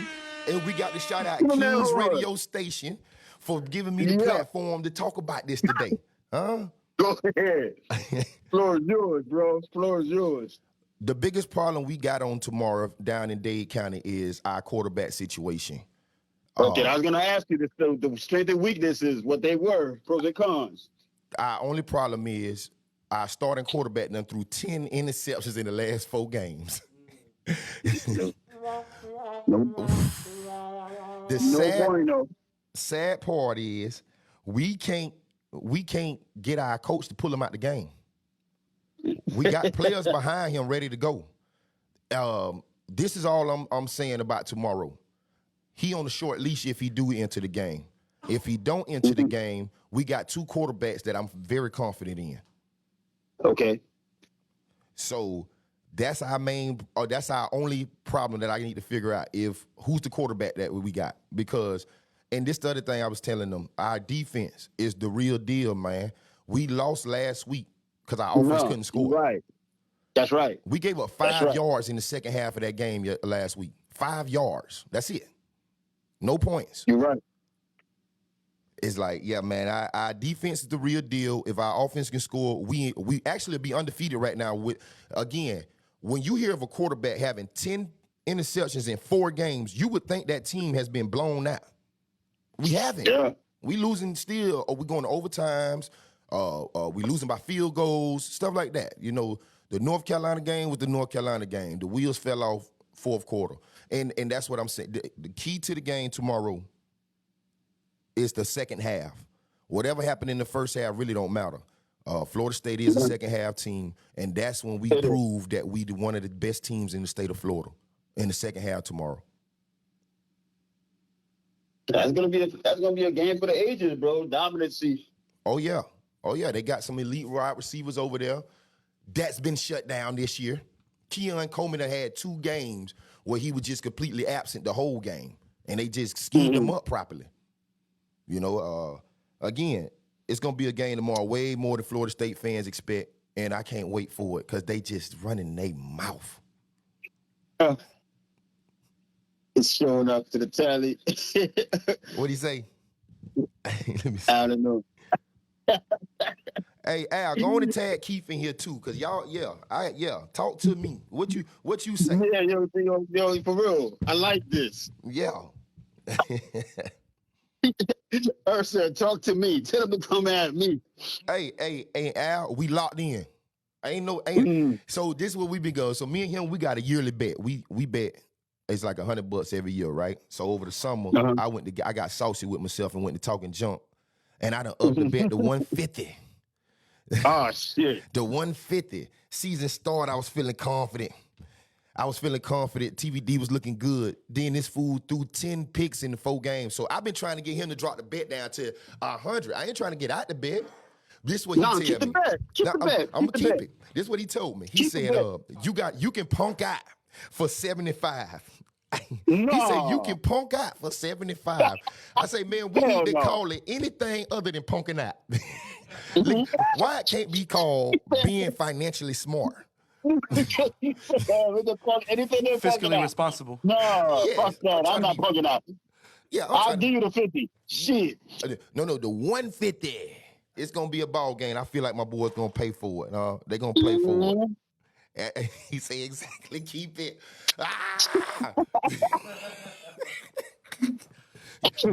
and we got to shout out King's Radio Station for giving me the platform to talk about this today. Huh? Go ahead. Floor is yours, bro. Floor is yours. The biggest problem we got on tomorrow down in Dade County is our quarterback situation. Okay, I was going to ask you the strength and weaknesses, what they were, pros and cons. Our only problem is our starting quarterback done threw 10 interceptions in the last 4 games. The sad part is we can't get our coach to pull him out the game. We got players behind him ready to go. This is all I'm saying about tomorrow. He on a short leash if he do enter the game. If he don't enter the game, we got two quarterbacks that I'm very confident in. Okay. So that's our only problem that I need to figure out, if who's the quarterback that we got. Because, and this the other thing I was telling them, our defense is the real deal, man. We lost last week because our offense couldn't score. Right. That's right. We gave up 5 yards in the second half of that game last week. 5 yards. That's it. No points. You're right. It's like, yeah, man, our defense is the real deal. If our offense can score, we actually be undefeated right now. With, again, when you hear of a quarterback having 10 interceptions in 4 games, you would think that team has been blown out. We haven't. Yeah. We losing still, or we going to overtimes. We losing by field goals, stuff like that. You know, the North Carolina game was the North Carolina game. The wheels fell off fourth quarter. And that's what I'm saying. The key to the game tomorrow is the second half. Whatever happened in the first half really don't matter. Florida State is a second half team, and that's when we prove that we one of the best teams in the state of Florida in the second half tomorrow. That's gonna be a game for the ages, bro. Dominancy. Oh yeah. They got some elite wide receivers over there. That's been shut down this year. Keon Coleman had 2 games where he was just completely absent the whole game, and they just schemed him up properly. You know, again, it's going to be a game tomorrow, way more than Florida State fans expect, and I can't wait for it because they just running their mouth. It's showing up to the tally. What'd he say? Let me see. I don't know. Hey, Al, go on and tag Keith in here too, cause y'all, talk to me. What you say? Yeah, yo, for real. I like this. Yeah. Earl said, talk to me. Tell him to come at me. Hey, Al, we locked in. So this is what we been going. So me and him, we got a yearly bet. We bet. It's like $100 every year, right? So over the summer, I got saucy with myself and went to talking junk, and I done upped the bet to 150. Oh, shit. The 150. Season started, I was feeling confident. TVD was looking good. Then this fool threw 10 picks in the 4 games. So I've been trying to get him to drop the bet down to 100. I ain't trying to get out the bet. This is what he tell me. Keep the bet. I'm going to keep it. This is what he told me. He said, you can punk out for 75. He said, you can punk out for 75. I say, man, we need to call it anything other than punking out. Why it can't be called being financially smart? Fiscally responsible. No, fuck that. I'm not punking out. Yeah, I'll give you the 50. Shit. No, the 150. It's gonna be a ball game. I feel like my boys gonna pay for it. They're gonna play for it. He say exactly, keep it.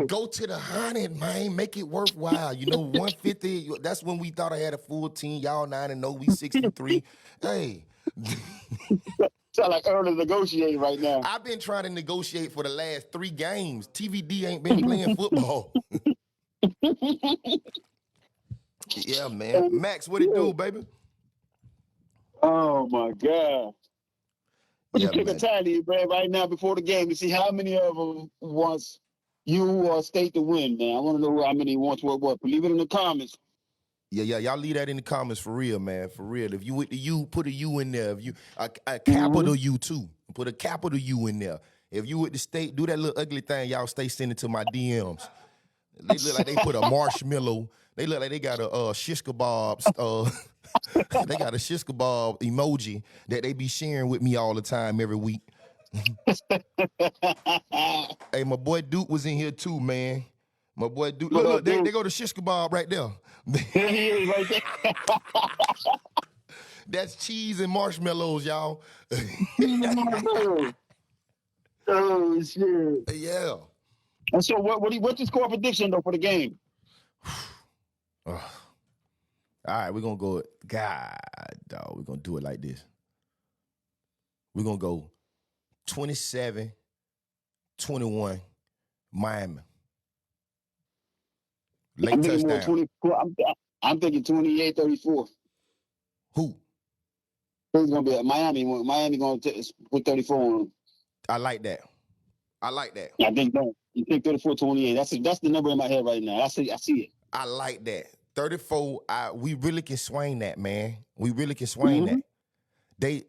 Go to the 100, man. Make it worthwhile. You know, 150. That's when we thought I had a full team. Y'all 9-0. We 63. Hey. Sound like Earl is negotiating right now. I've been trying to negotiate for the last 3 games. TVD ain't been playing football. Yeah, man. Max, what it do, baby? Oh my God. You take a tally, Brad, right now before the game to see how many of them wants you state to win, man. I want to know how many wants what. Leave it in the comments. Yeah, y'all leave that in the comments for real, man. For real. If you with the U, put a U in there. If you a capital U too, put a capital U in there. If you with the state, do that little ugly thing. Y'all stay sending to my DMs. They look like they put a marshmallow. They look like they got a shish kebab. They got a shish kebab emoji that they be sharing with me all the time every week. Hey, my boy Duke was in here too, man. My boy Duke. Look, they go to shish kebab right there. That's cheese and marshmallows, y'all. Oh shit. Yeah. And so what's your score prediction though for the game? All right, we're gonna go. God, dog, we're gonna do it like this. We're gonna go 27-21 Miami. I'm Late thinking more touchdown. 24. I'm thinking 28-34. Who? It's gonna be Miami. Miami gonna put 34 on them. I like that. I think that. You think 34-28. That's the number in my head right now. I see it. I like that. 34. We really can swing that, man. We really can swing that.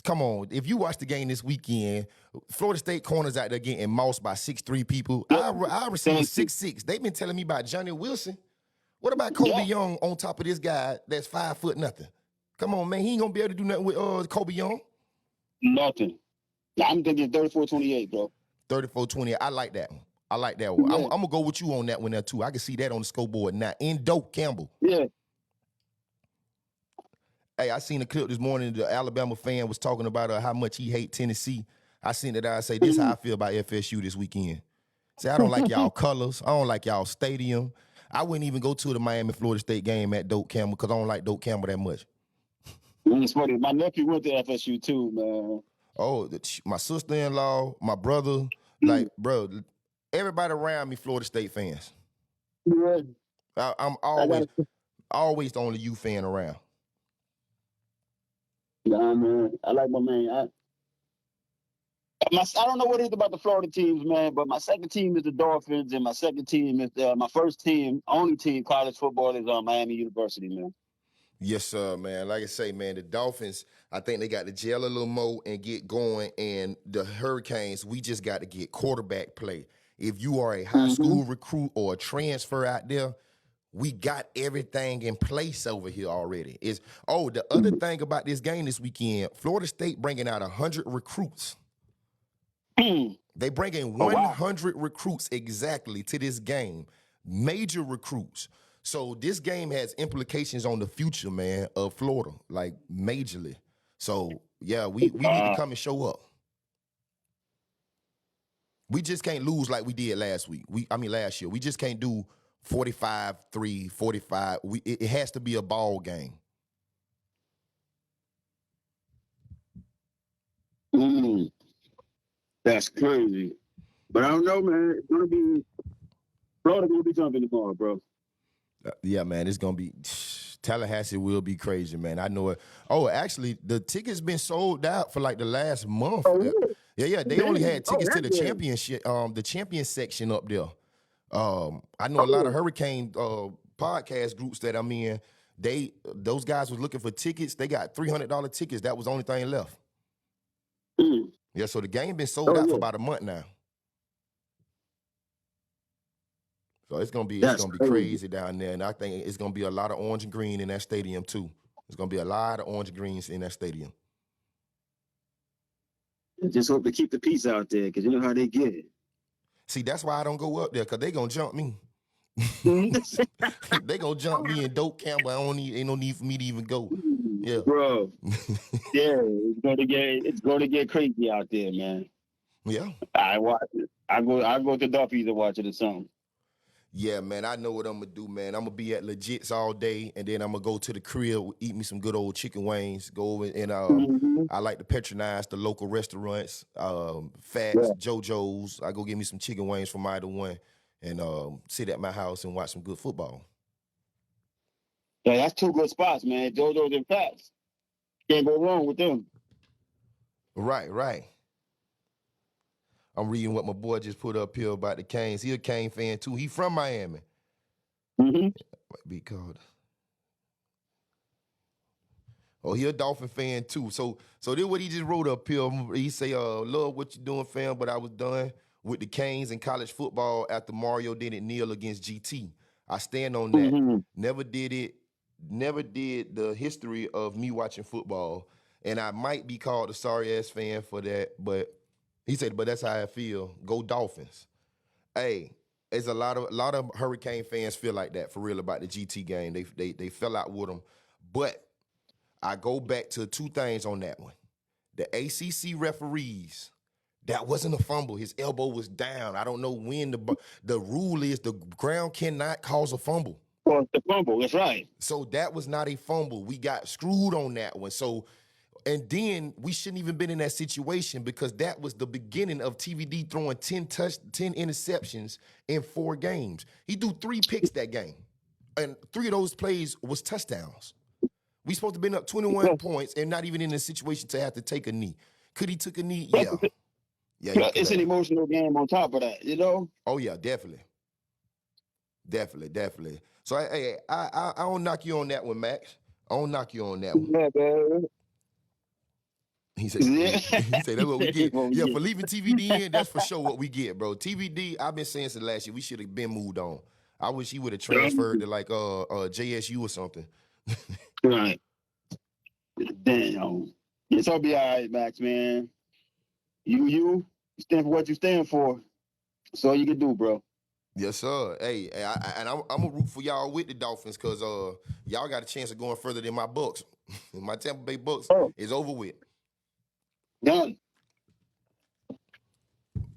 Come on. If you watch the game this weekend, Florida State corners out there getting mossed by 6'3" people. I received 6'6". They've been telling me about Johnny Wilson. What about Kobe Young on top of this guy that's 5 foot nothing? Come on, man. He ain't gonna be able to do nothing with Kobe Young. Nothing. I'm thinking 34-28, bro. 34-28. I like that one. Yeah. I'm gonna go with you on that one there too. I can see that on the scoreboard now. In Dope Campbell. Yeah. Hey, I seen a clip this morning. The Alabama fan was talking about how much he hate Tennessee. I seen it. I say, this is how I feel about FSU this weekend. Say, I don't like y'all colors. I don't like y'all stadium. I wouldn't even go to the Miami-Florida State game at Dope Campbell because I don't like Dope Campbell that much. It's funny. My nephew went to FSU too, man. Oh, my sister-in-law, my brother, like, bro, everybody around me Florida State fans. Yeah. I'm always the only U fan around. Nah, man. I like my man. I don't know what it is about the Florida teams, man, but my second team is the Dolphins, and my second team is my first team, only team, college football is Miami University, man. Yes, sir, man. Like I say, man, the Dolphins, I think they got to gel a little more and get going. And the Hurricanes, we just got to get quarterback play. If you are a high school recruit or a transfer out there, we got everything in place over here already. The other thing about this game this weekend, Florida State bringing out 100 recruits. They bring in 100 recruits exactly to this game, major recruits. So this game has implications on the future, man, of Florida, like majorly. So yeah, we need to come and show up. We just can't lose like we did last year. We just can't do 45-3, 45. It has to be a ball game. That's crazy. But I don't know, man. It's gonna be Florida gonna be jumping tomorrow, bro. Yeah, man, it's gonna be Tallahassee will be crazy, man. I know it. Oh, actually, the tickets been sold out for like the last month. Oh, yeah. They only had tickets to the championship, the champion section up there. I know a lot of Hurricane podcast groups that I'm in. Those guys was looking for tickets. They got $300 tickets. That was the only thing left. Yeah, so the game been sold out for about a month now. So it's gonna be crazy down there, and I think it's gonna be a lot of orange and green in that stadium too. There's gonna be a lot of orange and greens in that stadium. Just hope to keep the peace out there, because you know how they get it. See, that's why I don't go up there, because they gonna jump me. They gonna jump me in Dope Campbell. Ain't no need for me to even go. Yeah, bro. Yeah, it's gonna get crazy out there, man. Yeah, I watch it. I go to Duffy's to watch it or something. Yeah, man, I know what I'm gonna do, man. I'm gonna be at Legit's all day, and then I'm gonna go to the crib, eat me some good old chicken wings. Go over and I like to patronize the local restaurants, Fats, JoJo's. I go get me some chicken wings from either one, and sit at my house and watch some good football. Yeah, that's two good spots, man. JoJo's and Fats. Can't go wrong with them. Right. I'm reading what my boy just put up here about the Canes. He a Cane fan too. He from Miami. Might be called. Oh, he a Dolphin fan too. So this what he just wrote up here. He say, love what you doing, fam, but I was done with the Canes in college football after Mario didn't kneel against GT. I stand on that. Never did the history of me watching football. And I might be called a sorry-ass fan for that, but he said, but that's how I feel. Go Dolphins. Hey, there's a lot of Hurricane fans feel like that for real about the GT game. They fell out with them. But I go back to two things on that one. The ACC referees, that wasn't a fumble. His elbow was down. I don't know when the rule is the ground cannot cause a fumble. Well, the fumble, that's right. So that was not a fumble. We got screwed on that one. So And then we shouldn't even been in that situation because that was the beginning of TVD throwing 10 interceptions in 4 games. He threw 3 picks that game. And 3 of those plays was touchdowns. We supposed to been up 21 points and not even in a situation to have to take a knee. Could he took a knee? Yeah. Yeah, it's an emotional game on top of that, you know? Oh, yeah, definitely. So, I don't knock you on that one, Max. I don't knock you on that one. Yeah, man. He said, he said, that's what we get. Yeah, for leaving TVD in, that's for sure what we get, bro. TVD, I've been saying since last year, we should have been moved on. I wish he would have transferred to like JSU or something. Right. Damn. It's all be all right, Max, man. You stand for what you stand for. That's all you can do, bro. Yes, sir. Hey, I'm gonna root for y'all with the Dolphins because y'all got a chance of going further than my Bucks. My Tampa Bay Bucks is over with. Done.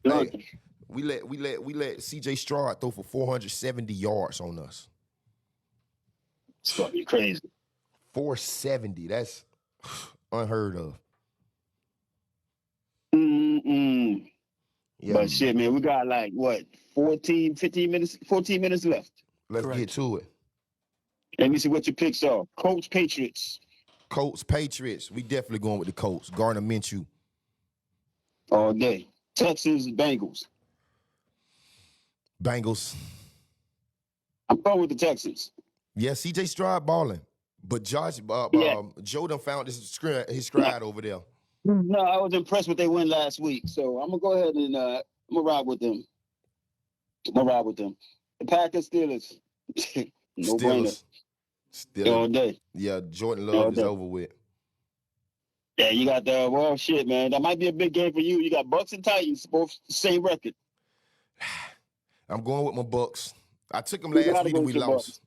Hey, we let CJ Stroud throw for 470 yards on us. It's gonna be crazy. 470. That's unheard of. Yeah. But shit, man, we got like what, 14 minutes left. Let's get to it. Let me see what your picks are. Colts, Patriots. We definitely going with the Colts. Gardner Minshew. All day. Texans, Bengals. I'm going with the Texans. Yeah, CJ Stroud balling. But Joe done found his stride over there. No, I was impressed with they win last week. So I'm going to go ahead and I'm going to ride with them. The Packers, Steelers. No brainer. All day. Yeah, Jordan Love is over with. Yeah, you got shit, man. That might be a big game for you. You got Bucks and Titans, both same record. I'm going with my Bucks. I took them last week and we lost.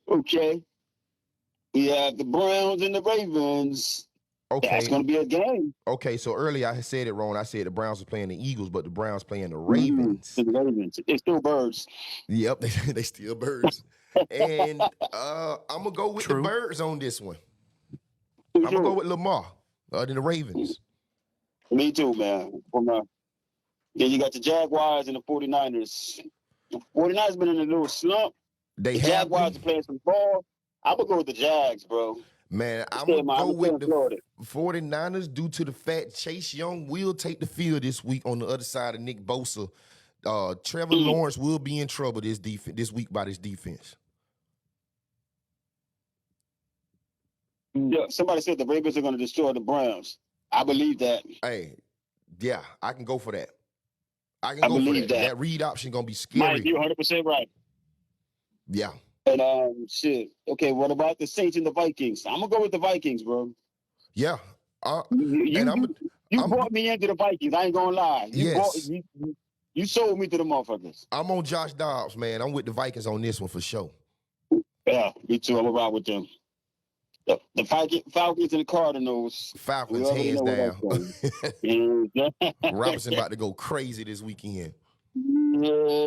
Okay. We have the Browns and the Ravens. Okay. That's going to be a game. Okay, so earlier I said it wrong. I said the Browns were playing the Eagles, but the Browns playing the Ravens. The Ravens. They're still birds. Yep, they still birds. And I'm going to go with the birds on this one. I'm going to go with Lamar than the Ravens. Me too, man. Then you got the Jaguars and the 49ers. The 49ers been in a little slump. The Jaguars are playing some ball. I'm going to go with the Jags, bro. Man, I'm going to go with the 49ers due to the fact Chase Young will take the field this week on the other side of Nick Bosa. Trevor Lawrence will be in trouble this week by this defense. Yeah, somebody said the Ravens are going to destroy the Browns. I believe that. Hey, yeah, I can go for that. I believe that. That read option going to be scary. Mike, you're 100% right. Yeah. And shit. Okay, what about the Saints and the Vikings? I'm gonna go with the Vikings, bro. Yeah. You brought me into the Vikings. I ain't gonna lie. You sold me to the motherfuckers. I'm on Josh Dobbs, man. I'm with the Vikings on this one for sure. Yeah, me too. I'm gonna ride with them. The Falcons and the Cardinals. Falcons hands down. Robinson about to go crazy this weekend. Yeah,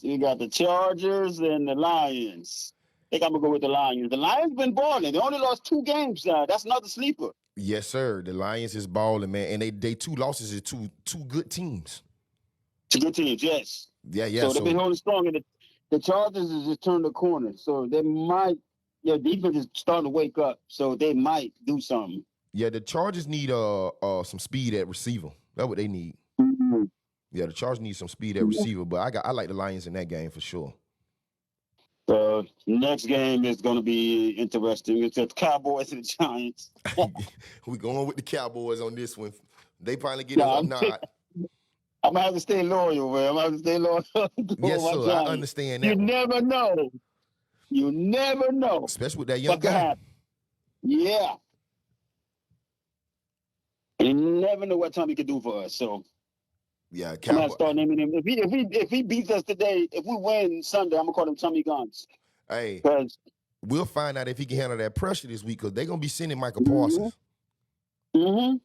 you got the Chargers and the Lions. I think I'm gonna go with the Lions. The Lions been balling. They only lost 2 games. That's another sleeper. Yes, sir. The Lions is balling, man, and they 2 losses is two good teams. 2 good teams, yes. Yeah. So they've been holding strong, and the Chargers has just turned the corner. So they might. Their defense is starting to wake up, so they might do something. Yeah, the Chargers need some speed at receiver. That's what they need. Mm-hmm. Yeah, the Chargers need some speed at receiver, but I like the Lions in that game for sure. Next game is going to be interesting. It's the Cowboys and the Giants. We're going with the Cowboys on this one. They probably get a nod. I'm going to have to stay loyal, man. I'm going to have to stay loyal. Yes, sir. I understand that. Never know. You never know. Especially with that young guy. Yeah. You never know what time he could do for us. So yeah, I'm gonna start naming him. If he beats us today, if we win Sunday, I'm gonna call him Tommy Guns. Hey, we'll find out if he can handle that pressure this week because they're gonna be sending Michael Parsons. Mm-hmm.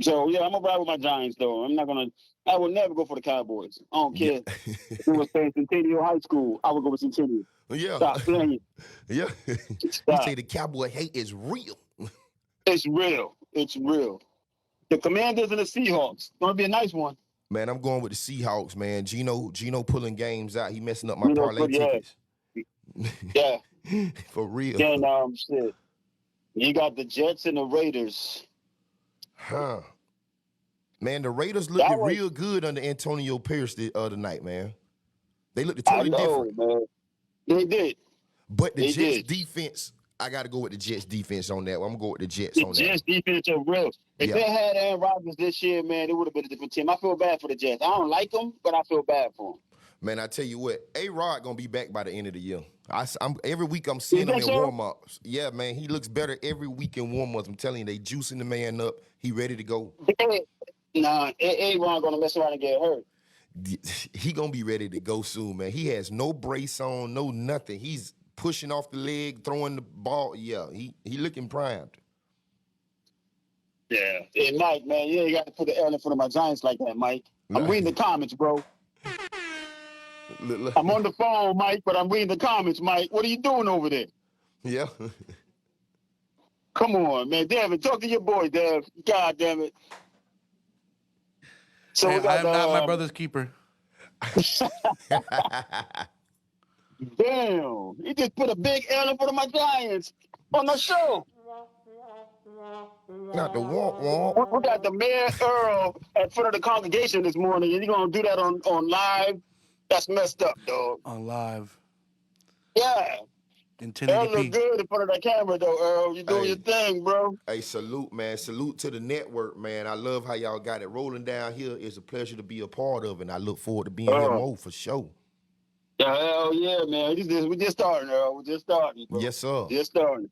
So yeah, I'm gonna ride with my Giants though. I will never go for the Cowboys. I don't care. Yeah. If it was saying Centennial High School, I would go with Centennial. Yeah. Stop playing. Yeah. You Stop. say the Cowboy hate is real. It's real. It's real. The Commanders and the Seahawks. It's gonna be a nice one. Man, I'm going with the Seahawks, man. Gino pulling games out. He messing up my parlay tickets. Yeah. For real. Then shit. You got the Jets and the Raiders. Huh. Man, the Raiders looked real good under Antonio Pierce the other night, man. They looked totally different. Man. They did. But the Jets defense, I got to go with the Jets defense on that one. I'm going to go with the Jets on that. The Jets defense are real. If they had Aaron Rodgers this year, man, it would have been a different team. I feel bad for the Jets. I don't like them, but I feel bad for them. Man, I tell you what, A-Rod going to be back by the end of the year. Every week I'm seeing him in warm-ups. Yeah, man, he looks better every week in warm-ups. I'm telling you, they juicing the man up. He ready to go. Nah, A-Rod going to mess around and get hurt. He going to be ready to go soon, man. He has no brace on, no nothing. He's pushing off the leg, throwing the ball. Yeah, he looking primed. Yeah. Hey, Mike, man, you got to put the L in front of my Giants like that, Mike. I'm reading the comments, bro. I'm on the phone, Mike, but I'm reading the comments, Mike. What are you doing over there? Yeah. Come on, man. Devin, talk to your boy, Dev. God damn it. So hey, I am not my brother's keeper. Damn. He just put a big L in front of my Giants on the show. Not the womp. We got the mayor, Earl, at front of the congregation this morning, and you're going to do that on live? That's messed up, dog. On live. Yeah. In 1080p. Earl look good in front of that camera, though, Earl. You doing your thing, bro. Hey, salute, man. Salute to the network, man. I love how y'all got it rolling down here. It's a pleasure to be a part of, and I look forward to being here more for sure. Hell yeah, man. We just starting, Earl. We're just starting, bro. Yes, sir. Just starting.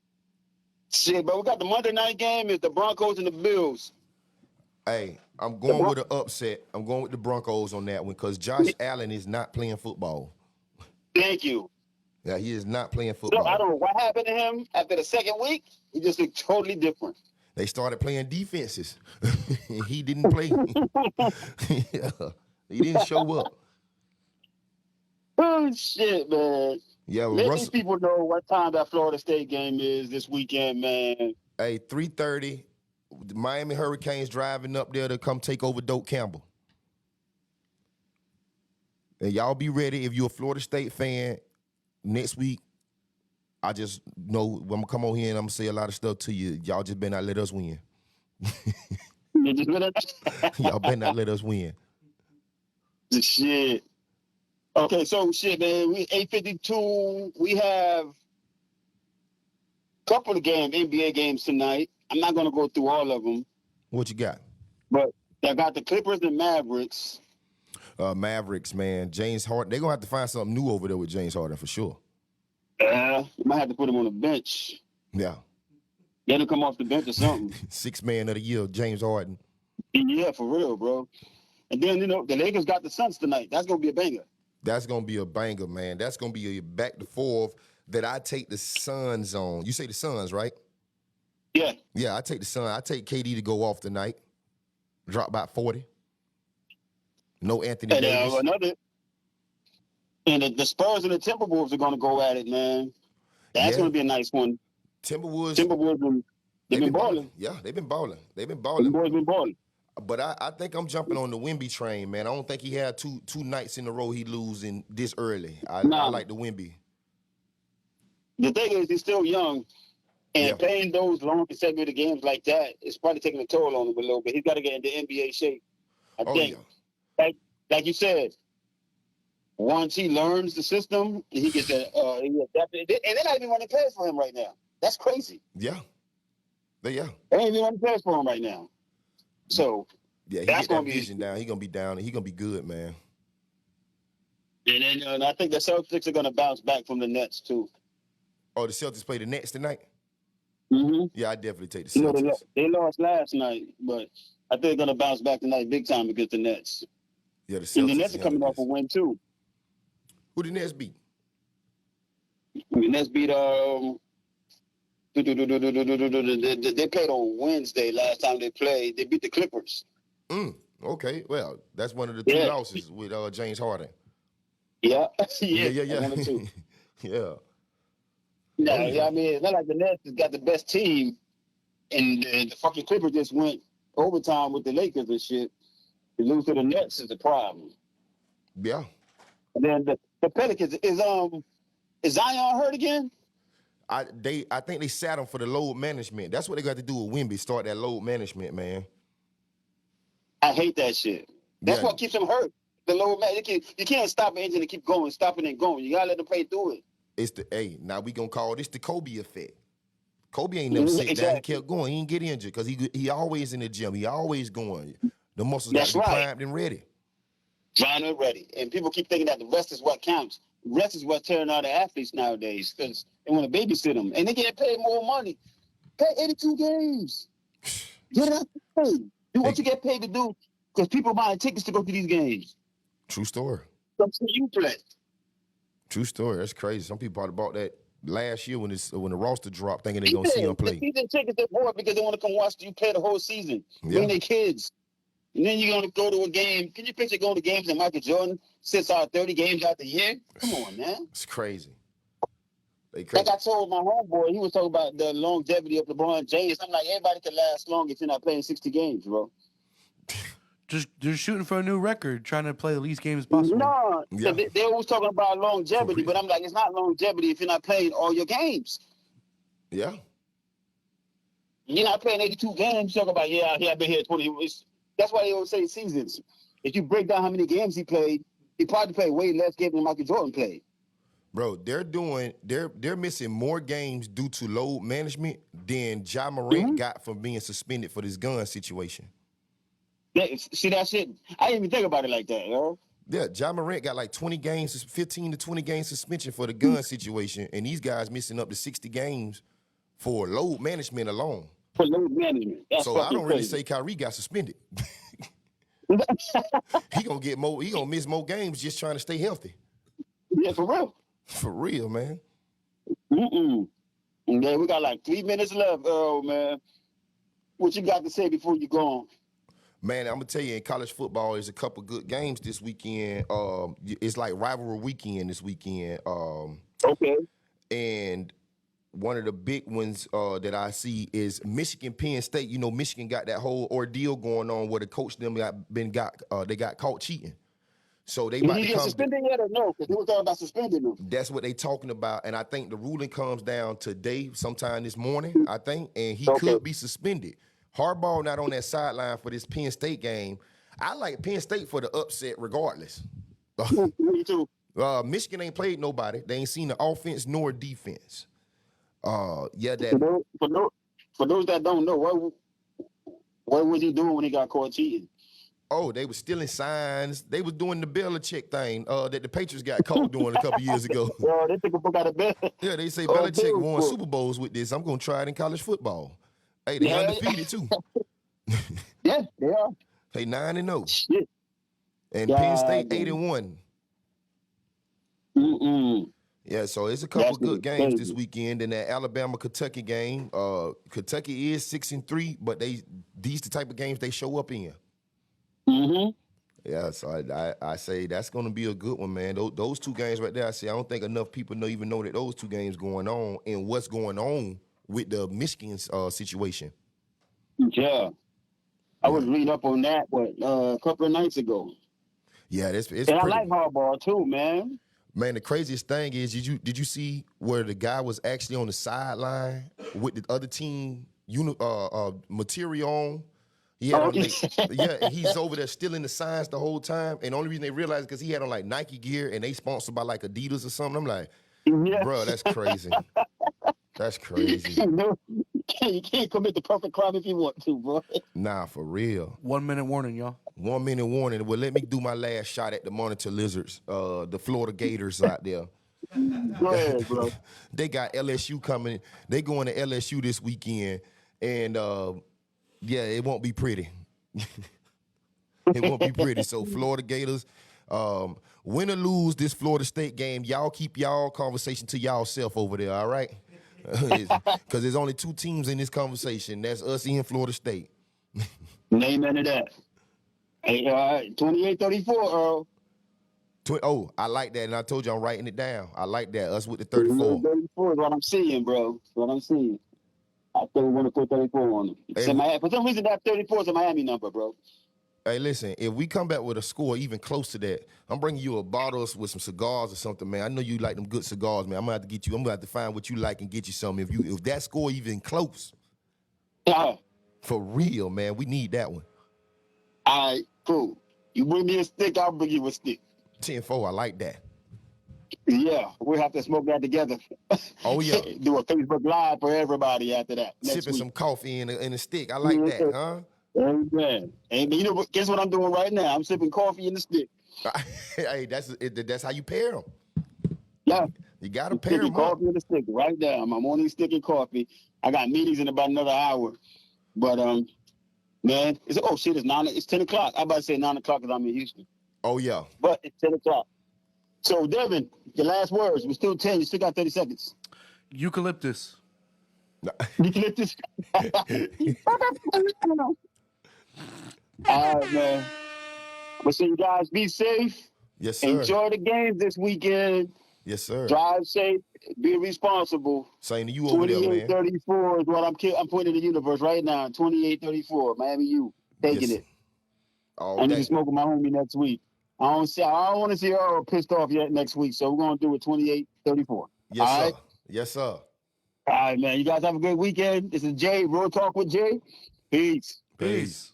Shit, but we got the Monday night game. It's the Broncos and the Bills. Hey, I'm going with an upset. I'm going with the Broncos on that one because Josh Allen is not playing football. Thank you. Yeah, he is not playing football. I don't know what happened to him after the second week. He just looked totally different. They started playing defenses. He didn't play. Yeah, he didn't show up. Oh, shit, man. Yeah, well, let these people know what time that Florida State game is this weekend, man. Hey, 3:30. The Miami Hurricanes driving up there to come take over Doak Campbell. And y'all be ready if you're a Florida State fan. Next week, I just know I'm going to come on here and I'm going to say a lot of stuff to you. Y'all just better not let us win. Y'all better not let us win. Shit. Okay, so shit, man. We 8:52. We have a couple of NBA games tonight. I'm not gonna go through all of them. What you got? But I got the Clippers and Mavericks. Mavericks, man. James Harden. They're gonna have to find something new over there with James Harden for sure. You might have to put him on the bench. Yeah. Let him come off the bench or something. 6th man of the year, James Harden. Yeah, for real, bro. And then the Lakers got the Suns tonight. That's gonna be a banger. That's going to be a banger, man. That's going to be a back to forth that I take the Suns on. You say the Suns, right? Yeah. Yeah, I take the Suns. I take KD to go off tonight. Drop about 40. No Anthony Davis. And the Spurs and the Timberwolves are going to go at it, man. That's going to be a nice one. Timberwolves, they've been balling. Yeah, they've been balling. The boys been balling. But I think I'm jumping on the Wemby train, man. I don't think he had two nights in a row he losing this early. I like the Wemby. The thing is, he's still young, and playing those long consecutive games like that is probably taking a toll on him a little bit. He's got to get into NBA shape. I think, like you said, once he learns the system, he gets that. He adapted, and they're not even running plays for him right now. That's crazy. Yeah. They ain't even running plays for him right now. So he that's going to be vision down. He's going to be down, and he's going to be good, man. And then I think the Celtics are going to bounce back from the Nets too. Oh, the Celtics play the Nets tonight? Mm-hmm. Yeah, I definitely take the Celtics. They lost last night, but I think they're going to bounce back tonight big time against the Nets. Yeah, the Celtics. And the Nets are coming off a win too. Who the Nets beat? The Nets beat They played on Wednesday last time they played. They beat the Clippers. Okay, well, that's one of the two losses with James Harden. Yeah. Yeah. One or two. Yeah. No, Oh, yeah. I mean, it's not like the Nets has got the best team, and the fucking Clippers just went overtime with the Lakers and shit. To lose to the Nets is a problem. Yeah. And then the Pelicans is Zion hurt again? I think they sat him for the load management. That's what they got to do with Wemby. Start that load management, man. I hate that shit. That's Yeah. what keeps him hurt. The lower man, you can't stop an engine and keep going, stopping and going. You gotta let them play through it. Now we gonna call this the Kobe effect. Kobe ain't never sit down. He kept going. He didn't get injured because he always in the gym. He always going. The muscles got to be primed and ready. Primed and ready. And people keep thinking that the rest is what counts. The rest is what's tearing out the athletes nowadays because they want to babysit them. And they get paid more money. Play 82 games. Get out the pay. Do what you get paid to do because people buying tickets to go to these games. True story. Come see you play. True story. That's crazy. Some people probably bought that last year when the roster dropped, thinking they're gonna see them play. The season tickets they bought because they want to come watch you play the whole season. Bring their kids. And then you're gonna go to a game. Can you picture going to games and Michael Jordan sits out 30 games out the year? Come on, man. It's crazy. Like I told my homeboy, he was talking about the longevity of LeBron James. I'm like, everybody can last long if you're not playing 60 games, bro. Just shooting for a new record, trying to play the least games possible. No, they're always talking about longevity, but I'm like, it's not longevity if you're not playing all your games. Yeah. You're not playing 82 games. You talk about, I've been here 20. That's why they always say seasons. If you break down how many games he played, he probably played way less games than Michael Jordan played. Bro, they're missing more games due to load management than Ja Morant got from being suspended for this gun situation. See that shit? I didn't even think about it like that, yo. Yeah, Ja Morant got like 20 games, 15 to 20 games suspension for the gun situation, and these guys missing up to 60 games for load management alone. For load management. That's so I don't really crazy. say Kyrie got suspended. He gonna miss more games just trying to stay healthy. Yeah, for real. For real, man. Yeah, we got like 3 minutes left, Earl, man. What you got to say before you go on? Man, I'm gonna tell you, in college football, there's a couple good games this weekend. It's like rivalry weekend this weekend. Okay. And one of the big ones that I see is Michigan Penn State. You know, Michigan got that whole ordeal going on where the coach them they got caught cheating. So they Did he get suspended yet or no? Because they were talking about suspending him. That's what they talking about, and I think the ruling comes down today, sometime this morning, I think, and he could be suspended. Harbaugh not on that sideline for this Penn State game. I like Penn State for the upset regardless. Me too. Michigan ain't played nobody. They ain't seen the offense nor defense. For those that don't know, what was he doing when he got caught cheating? Oh, they were stealing signs. They was doing the Belichick thing that the Patriots got caught doing a couple years ago. Well, they took a book out of bed. Yeah, they say Belichick won Super Bowls with this. I'm going to try it in college football. Hey, they undefeated too. Yeah, they are. They 9-0. Shit. And Penn State 8-1. Yeah, so it's a couple good games this weekend. In that Alabama-Kentucky game, Kentucky is 6-3, but these the type of games they show up in. Yeah, so I say that's going to be a good one, man. Those two games right there, I say I don't think enough people even know that those two games going on and what's going on with the Michigan situation. Yeah. I was reading up on that, a couple of nights ago. Yeah, it's and pretty. I like Harbaugh too, man. Man, the craziest thing is, did you see where the guy was actually on the sideline with the other team material on? He had he's over there stealing the signs the whole time, and the only reason they realized because he had on like Nike gear and they sponsored by like Adidas or something. I'm like, bro, that's crazy. That's crazy. You can't commit the perfect crime if you want to, bro. Nah, for real. 1 minute warning, y'all. 1 minute warning. Well, let me do my last shot at the Monitor Lizards, the Florida Gators out there. Go ahead, bro. They got LSU coming. They going to LSU this weekend, and it won't be pretty. It won't be pretty. So Florida Gators, win or lose this Florida State game, y'all keep y'all conversation to y'all self over there, all right? Because there's only two teams in this conversation. That's us and Florida State. Name into that. Hey, 28-34, Earl. Oh, I like that, and I told you I'm writing it down. I like that. Us with the 34. 34 is what I'm seeing, bro. That's what I'm seeing. I think we want to put 34 on them. Hey, For some reason, that 34 is a Miami number, bro. Hey, listen, if we come back with a score even close to that, I'm bringing you a bottle with some cigars or something, man. I know you like them good cigars, man. I'm gonna have to find what you like and get you something. If that score even close, for real, man, we need that one. All right, cool. You bring me a stick, I'll bring you a stick. 10-4, I like that. Yeah, we'll have to smoke that together. Oh, yeah. Do a Facebook Live for everybody after that. Sipping some coffee in a stick. I like that, huh? Amen. Amen. You know what? Guess what I'm doing right now? I'm sipping coffee in the stick. Hey, that's how you pair them. Yeah. You got to pair them up. Coffee in the stick right now. My morning stick and coffee. I got meetings in about another hour. But, man, it's 10 o'clock. I'm about to say 9 o'clock because I'm in Houston. Oh, yeah. But it's 10 o'clock. So, Devin, your last words. We're still 10. You still got 30 seconds. Eucalyptus. Eucalyptus. All right, man. We'll see you guys. Be safe. Yes, sir. Enjoy the games this weekend. Yes, sir. Drive safe. Be responsible. Same to you over there, man. 28-34 is what I'm putting in the universe right now. 28-34. Miami U. Taking it. Oh, I need to smoke with my homie next week. I don't want to see Earl pissed off yet next week, so we're going to do it 28-34. Yes, all sir. Right? Yes, sir. All right, man. You guys have a good weekend. This is Jay, RealTalk with Jay. Peace. Peace.